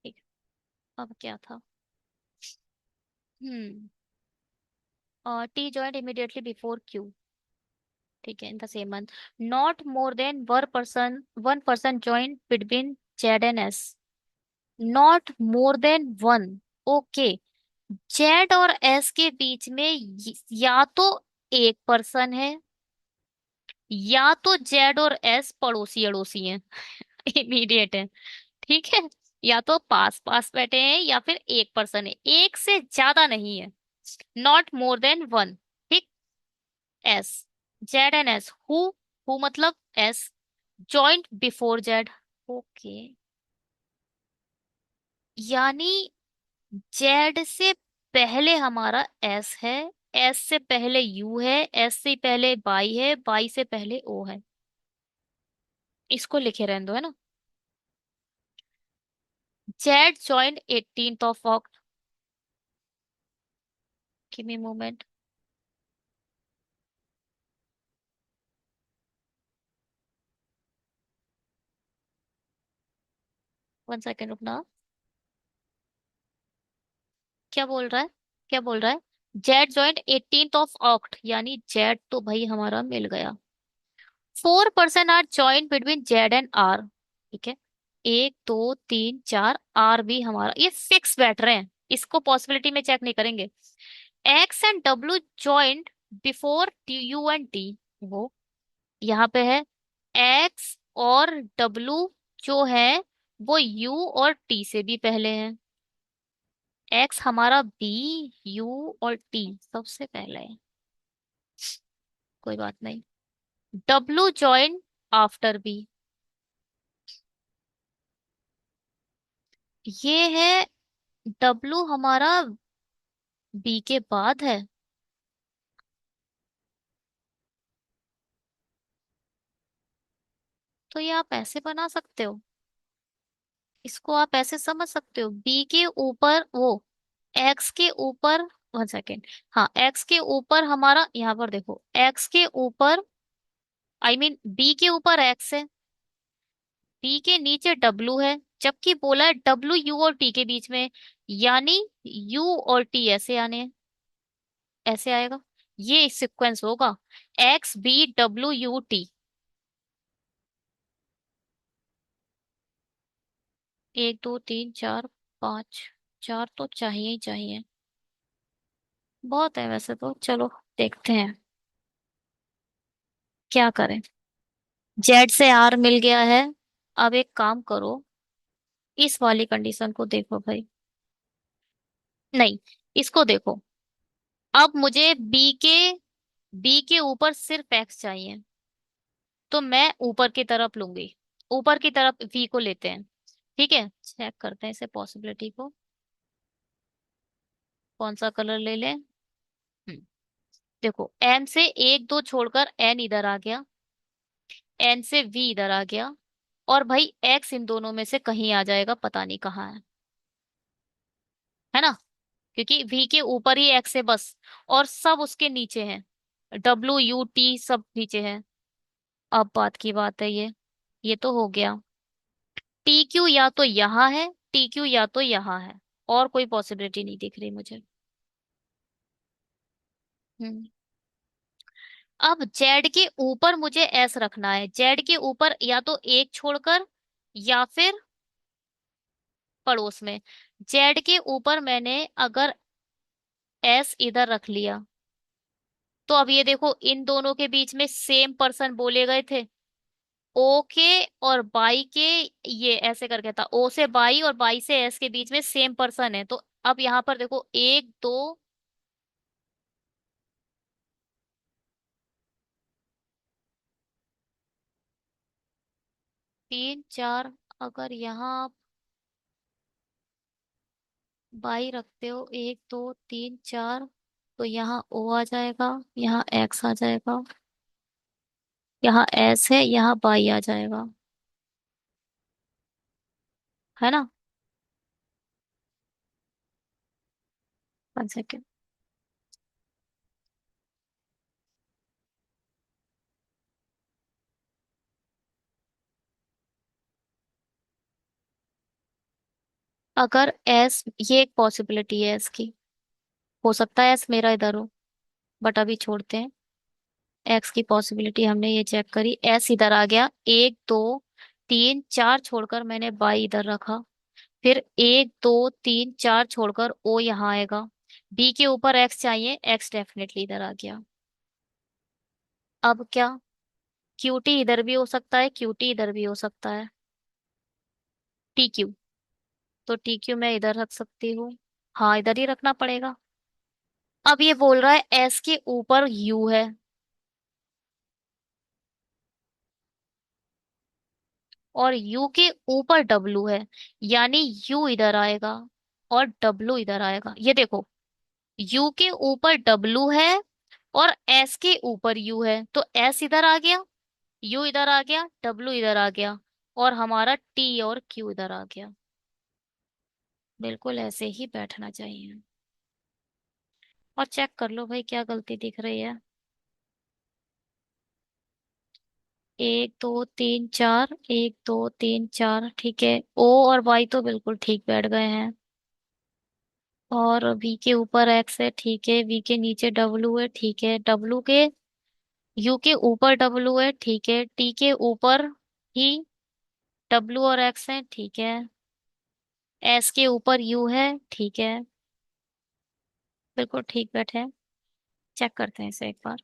ठीक है, अब क्या था? Hmm T joint immediately before Q. ठीक है, in the same month. Not more than one person joint between Z and S. Not more than one. Okay. Z और एस के बीच में या तो एक पर्सन है, या तो जेड और एस पड़ोसी अड़ोसी हैं, इमीडिएट है। ठीक है। या तो पास पास बैठे हैं, या फिर एक पर्सन है, एक से ज्यादा नहीं है। Not more than one. ठीक। S, Z and S, who मतलब S, joint before Z. Okay, यानी जेड से पहले हमारा एस है, एस से पहले यू है, एस से पहले बाई है, बाई से पहले ओ है। इसको लिखे रहने दो, है ना। Z joint 18th of Oct. Give me moment. 1 second रुकना। क्या बोल रहा है? क्या बोल रहा है? Z joint 18th of Oct, यानी जेड तो भाई हमारा मिल गया। Four person are joint between Z and R. ठीक है। एक, दो, तीन, चार, आर भी हमारा, ये फिक्स बैठ रहे हैं, इसको पॉसिबिलिटी में चेक नहीं करेंगे। X and W joint before you and T. वो यहाँ पे है। एक्स और डब्ल्यू जो है वो यू और टी से भी पहले है। एक्स हमारा बी, यू और टी सबसे पहले है, कोई बात नहीं। W join after B. ये है, डब्ल्यू हमारा बी के बाद है। तो ये आप ऐसे बना सकते हो, इसको आप ऐसे समझ सकते हो, बी के ऊपर वो, एक्स के ऊपर, 1 सेकेंड, हाँ एक्स के ऊपर हमारा, यहाँ पर देखो एक्स के ऊपर, आई मीन बी के ऊपर एक्स है, बी के नीचे डब्लू है, जबकि बोला है डब्लू यू और टी के बीच में, यानी यू और टी ऐसे आने हैं, ऐसे आएगा, ये सीक्वेंस होगा, X B W U T. 1 2 3 4 5, चार तो चाहिए ही चाहिए, बहुत है वैसे तो, चलो देखते हैं क्या करें। जेड से आर मिल गया है। अब एक काम करो, इस वाली कंडीशन को देखो भाई, नहीं, इसको देखो। अब मुझे बी के ऊपर सिर्फ एक्स चाहिए, तो मैं ऊपर की तरफ लूंगी, ऊपर की तरफ वी को लेते हैं। ठीक है, चेक करते हैं इसे पॉसिबिलिटी को, कौन सा कलर ले लें। देखो एम से 1 2 छोड़कर एन इधर आ गया, एन से वी इधर आ गया, और भाई एक्स इन दोनों में से कहीं आ जाएगा, पता नहीं कहाँ है ना, क्योंकि वी के ऊपर ही एक्स है बस, और सब उसके नीचे हैं, डब्ल्यू यू टी सब नीचे है। अब बात की बात है ये तो हो गया, टी क्यू या तो यहाँ है, टी क्यू या तो यहाँ है, और कोई पॉसिबिलिटी नहीं दिख रही मुझे। हम्म। अब जेड के ऊपर मुझे एस रखना है, जेड के ऊपर या तो एक छोड़कर, या फिर पड़ोस में, जेड के ऊपर मैंने अगर एस इधर रख लिया, तो अब ये देखो इन दोनों के बीच में सेम पर्सन बोले गए थे, ओ के और बाई के, ये ऐसे करके था, ओ से बाई और बाई से एस के बीच में सेम पर्सन है, तो अब यहाँ पर देखो 1 2 3 4, अगर यहाँ आप बाई रखते हो 1 2 3 4, तो यहाँ ओ आ जाएगा, यहाँ एक्स आ जाएगा, यहाँ एस है, यहाँ बाई आ जाएगा, है ना। 1 सेकेंड, अगर एस, ये एक पॉसिबिलिटी है एस की, हो सकता है एस मेरा इधर हो, बट अभी छोड़ते हैं, एक्स की पॉसिबिलिटी हमने ये चेक करी, एस इधर आ गया, 1 2 3 4 छोड़कर मैंने बाई इधर रखा, फिर 1 2 3 4 छोड़कर ओ यहाँ आएगा, बी के ऊपर एक्स चाहिए, एक्स डेफिनेटली इधर आ गया। अब क्या, क्यूटी इधर भी हो सकता है, क्यूटी इधर भी हो सकता है, टी क्यू, तो टी क्यू मैं इधर रख सकती हूँ, हाँ इधर ही रखना पड़ेगा। अब ये बोल रहा है एस के ऊपर यू है, और यू के ऊपर डब्लू है, यानी यू इधर आएगा और डब्लू इधर आएगा, ये देखो यू के ऊपर डब्लू है और एस के ऊपर यू है, तो एस इधर आ गया, यू इधर आ गया, डब्लू इधर आ गया, और हमारा टी और क्यू इधर आ गया, बिल्कुल ऐसे ही बैठना चाहिए। और चेक कर लो भाई क्या गलती दिख रही है। 1 2 3 4, 1 2 3 4, ठीक है, ओ और वाई तो बिल्कुल ठीक बैठ गए हैं, और वी के ऊपर एक्स है, ठीक है, वी के नीचे डब्लू है, ठीक है, डब्लू के, यू के ऊपर डब्लू है, ठीक है, टी के ऊपर ही डब्लू और एक्स है, ठीक है, एस के ऊपर यू है, ठीक है, बिल्कुल ठीक बैठे हैं। चेक करते हैं इसे एक बार,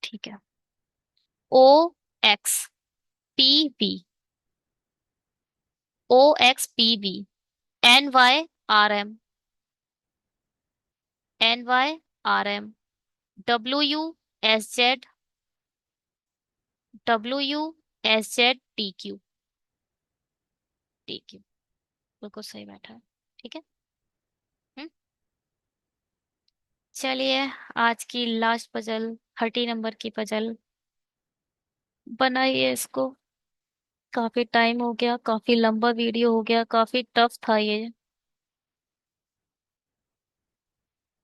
ठीक है, O X P B, O X P B, N Y R M, N Y R M, W U S Z, W U S Z T Q, T Q, बिल्कुल सही बैठा है, ठीक है। हम्म। चलिए, आज की लास्ट पजल, 30 नंबर की पजल बनाइए इसको। काफी टाइम हो गया, काफी लंबा वीडियो हो गया, काफी टफ था ये।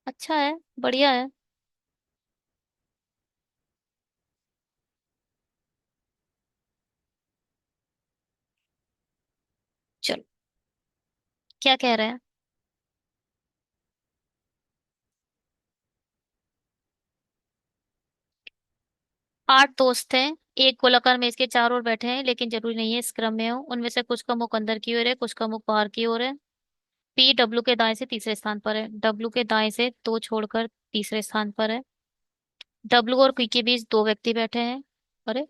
अच्छा है, बढ़िया है। चलो, क्या कह रहे हैं? 8 दोस्त हैं। एक गोलाकार मेज के चारों ओर बैठे हैं, लेकिन जरूरी नहीं है इस क्रम में हो। उनमें से कुछ का मुख अंदर की ओर है, कुछ का मुख बाहर की ओर है। पी डब्लू के दाएं से तीसरे स्थान पर है, डब्लू के दाएं से दो छोड़कर तीसरे स्थान पर है। डब्लू और पी के बीच दो व्यक्ति बैठे हैं। अरे,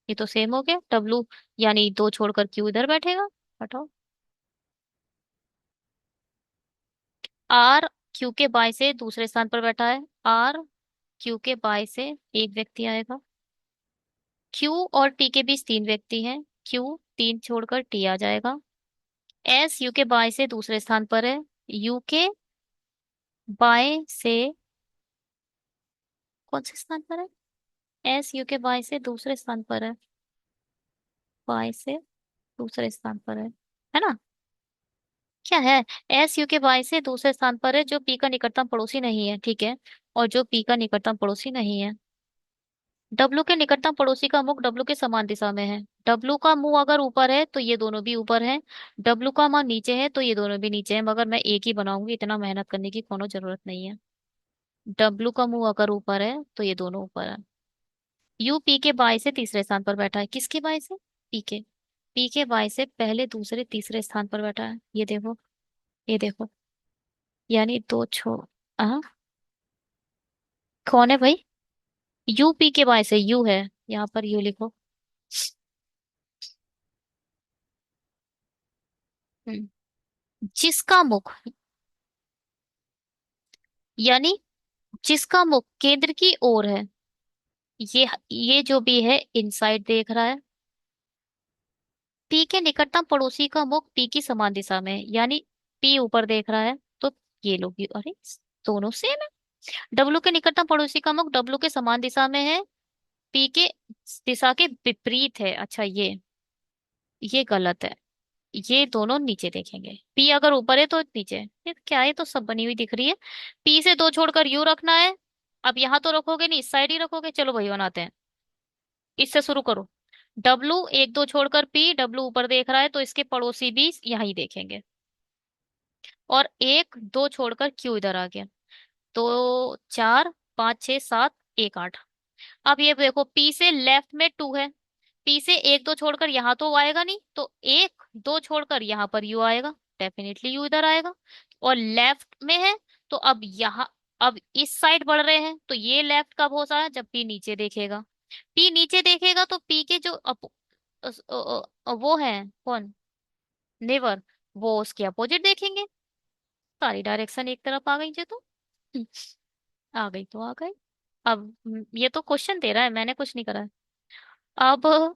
ये तो सेम हो गया। डब्लू यानी दो छोड़कर क्यू इधर बैठेगा। हटाओ। आर क्यू के बाएं से दूसरे स्थान पर बैठा है। आर क्यू के बाएं से एक व्यक्ति आएगा। क्यू और टी के बीच तीन व्यक्ति हैं। क्यू तीन छोड़कर टी आ जाएगा। एस यू के बाएं से दूसरे स्थान पर है। यू के बाएं से कौन से स्थान पर है? एस यू के बाएं से दूसरे स्थान पर है। बाएं से दूसरे स्थान पर है ना? क्या है? एस यू के बाएं से दूसरे स्थान पर है, जो पी का निकटतम पड़ोसी नहीं है, ठीक है। और जो पी का निकटतम पड़ोसी नहीं है। डब्लू के निकटतम पड़ोसी का मुख डब्लू के समान दिशा में है। डब्लू का मुंह अगर ऊपर है तो ये दोनों भी ऊपर हैं। डब्लू का मुंह नीचे है तो ये दोनों भी नीचे हैं, मगर मैं एक ही बनाऊंगी, इतना मेहनत करने की कोनो जरूरत नहीं है। डब्लू का मुंह अगर ऊपर है तो ये दोनों ऊपर है। यू पी के बाएं से तीसरे स्थान पर बैठा है। किसके बाएं से? पी के। पी के बाएं से पहले दूसरे तीसरे स्थान पर बैठा है, ये देखो। ये देखो। यानी दो छो हाँ। कौन है भाई? यू पी के बाएं से यू है। यहाँ पर यू लिखो। हम्म। जिसका मुख, यानी जिसका मुख केंद्र की ओर है, ये जो भी है इनसाइड देख रहा है। पी के निकटतम पड़ोसी का मुख पी की समान दिशा में है, यानी पी ऊपर देख रहा है। तो ये लोग भी, अरे, दोनों सेम है। डब्लू के निकटतम पड़ोसी का मुख डब्लू के समान दिशा में है। पी के दिशा के विपरीत है। अच्छा, ये गलत है। ये दोनों नीचे देखेंगे। पी अगर ऊपर है तो नीचे। ये क्या है? तो सब बनी हुई दिख रही है। पी से दो छोड़कर यू रखना है। अब यहाँ तो रखोगे नहीं, इस साइड ही रखोगे। चलो वही बनाते हैं। इससे शुरू करो। डब्लू एक दो छोड़कर पी, डब्लू ऊपर देख रहा है तो इसके पड़ोसी भी यहीं देखेंगे। और एक दो छोड़कर क्यू इधर आ गया। तो चार, पाँच, छह, सात, एक, आठ। अब ये देखो, पी से लेफ्ट में टू है। पी से एक दो छोड़कर यहाँ तो आएगा नहीं, तो एक दो छोड़कर यहाँ पर यू आएगा। डेफिनेटली यू इधर आएगा। और लेफ्ट में है, तो अब यहाँ, अब इस साइड बढ़ रहे हैं, तो ये लेफ्ट कब हो सकता है? जब पी नीचे देखेगा। पी नीचे देखेगा तो पी के जो वो है, कौन? नेवर। वो उसके अपोजिट देखेंगे। सारी डायरेक्शन एक तरफ आ गई, जे तो आ गई तो आ गई। अब ये तो क्वेश्चन दे रहा है, मैंने कुछ नहीं करा है। अब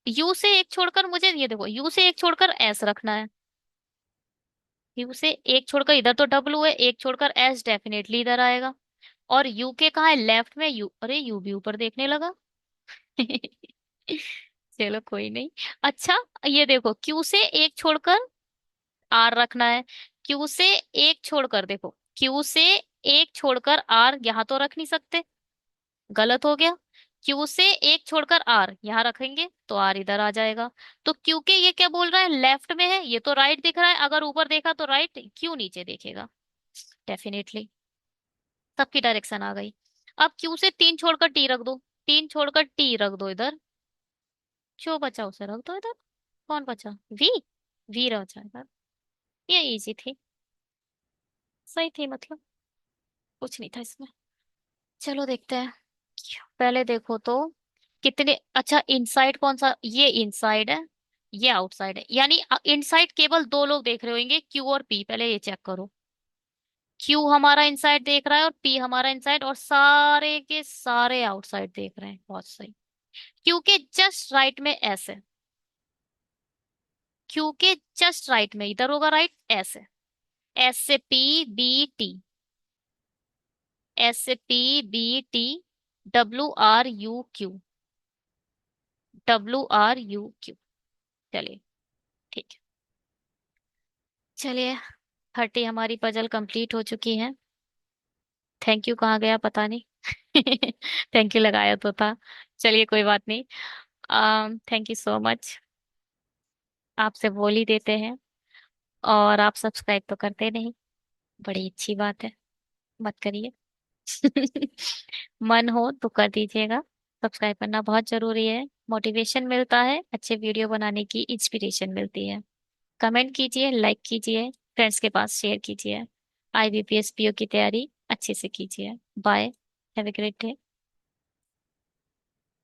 यू से एक छोड़कर, मुझे ये देखो, यू से एक छोड़कर एस रखना है। यू से एक छोड़कर इधर तो डब्लू है, एक छोड़कर एस डेफिनेटली इधर आएगा। और यू के कहाँ है? लेफ्ट में यू। अरे, यू भी ऊपर देखने लगा। चलो कोई नहीं। अच्छा, ये देखो, क्यू से एक छोड़कर आर रखना है। क्यू से एक छोड़कर, देखो, क्यू से एक छोड़कर आर यहाँ तो रख नहीं सकते, गलत हो गया। क्यू से एक छोड़कर आर यहाँ रखेंगे तो आर इधर आ जाएगा। तो क्यू के ये क्या बोल रहा है? लेफ्ट में है, ये तो राइट दिख रहा है। अगर ऊपर देखा तो राइट, क्यू नीचे देखेगा। डेफिनेटली सबकी डायरेक्शन आ गई। अब क्यू से तीन छोड़कर टी रख दो। तीन छोड़कर टी रख दो इधर। जो बचा उसे रख दो इधर। कौन बचा? वी। वी बचा इधर। ये इजी थी। सही थी मतलब। कुछ नहीं था इसमें। चलो देखते हैं। पहले देखो तो, कितने, अच्छा, इनसाइड कौन सा? ये इनसाइड है, ये आउटसाइड है। यानी इनसाइड केवल दो लोग देख रहे होंगे, क्यू और पी। पहले ये चेक करो। क्यू हमारा इनसाइड देख रहा है और पी हमारा इनसाइड, और सारे के सारे आउटसाइड देख रहे हैं। बहुत सही। क्यू के जस्ट राइट में एस है। क्यू के जस्ट राइट में इधर होगा, राइट, एस है। एस से पी बी टी। एस से P B T. W R U Q. W R U Q. चलिए, ठीक है। चलिए, 30 हमारी पजल कंप्लीट हो चुकी है। थैंक यू कहाँ गया पता नहीं। थैंक यू लगाया तो था। चलिए, कोई बात नहीं। Thank you so much. आपसे बोल ही देते हैं। और आप सब्सक्राइब तो करते नहीं। बड़ी अच्छी बात है। मत करिए। मन हो तो कर दीजिएगा। सब्सक्राइब करना बहुत जरूरी है। मोटिवेशन मिलता है, अच्छे वीडियो बनाने की इंस्पिरेशन मिलती है। कमेंट कीजिए, लाइक कीजिए, फ्रेंड्स के पास शेयर कीजिए। आईबीपीएस पीओ की तैयारी अच्छे से कीजिए। Bye. Have a great day.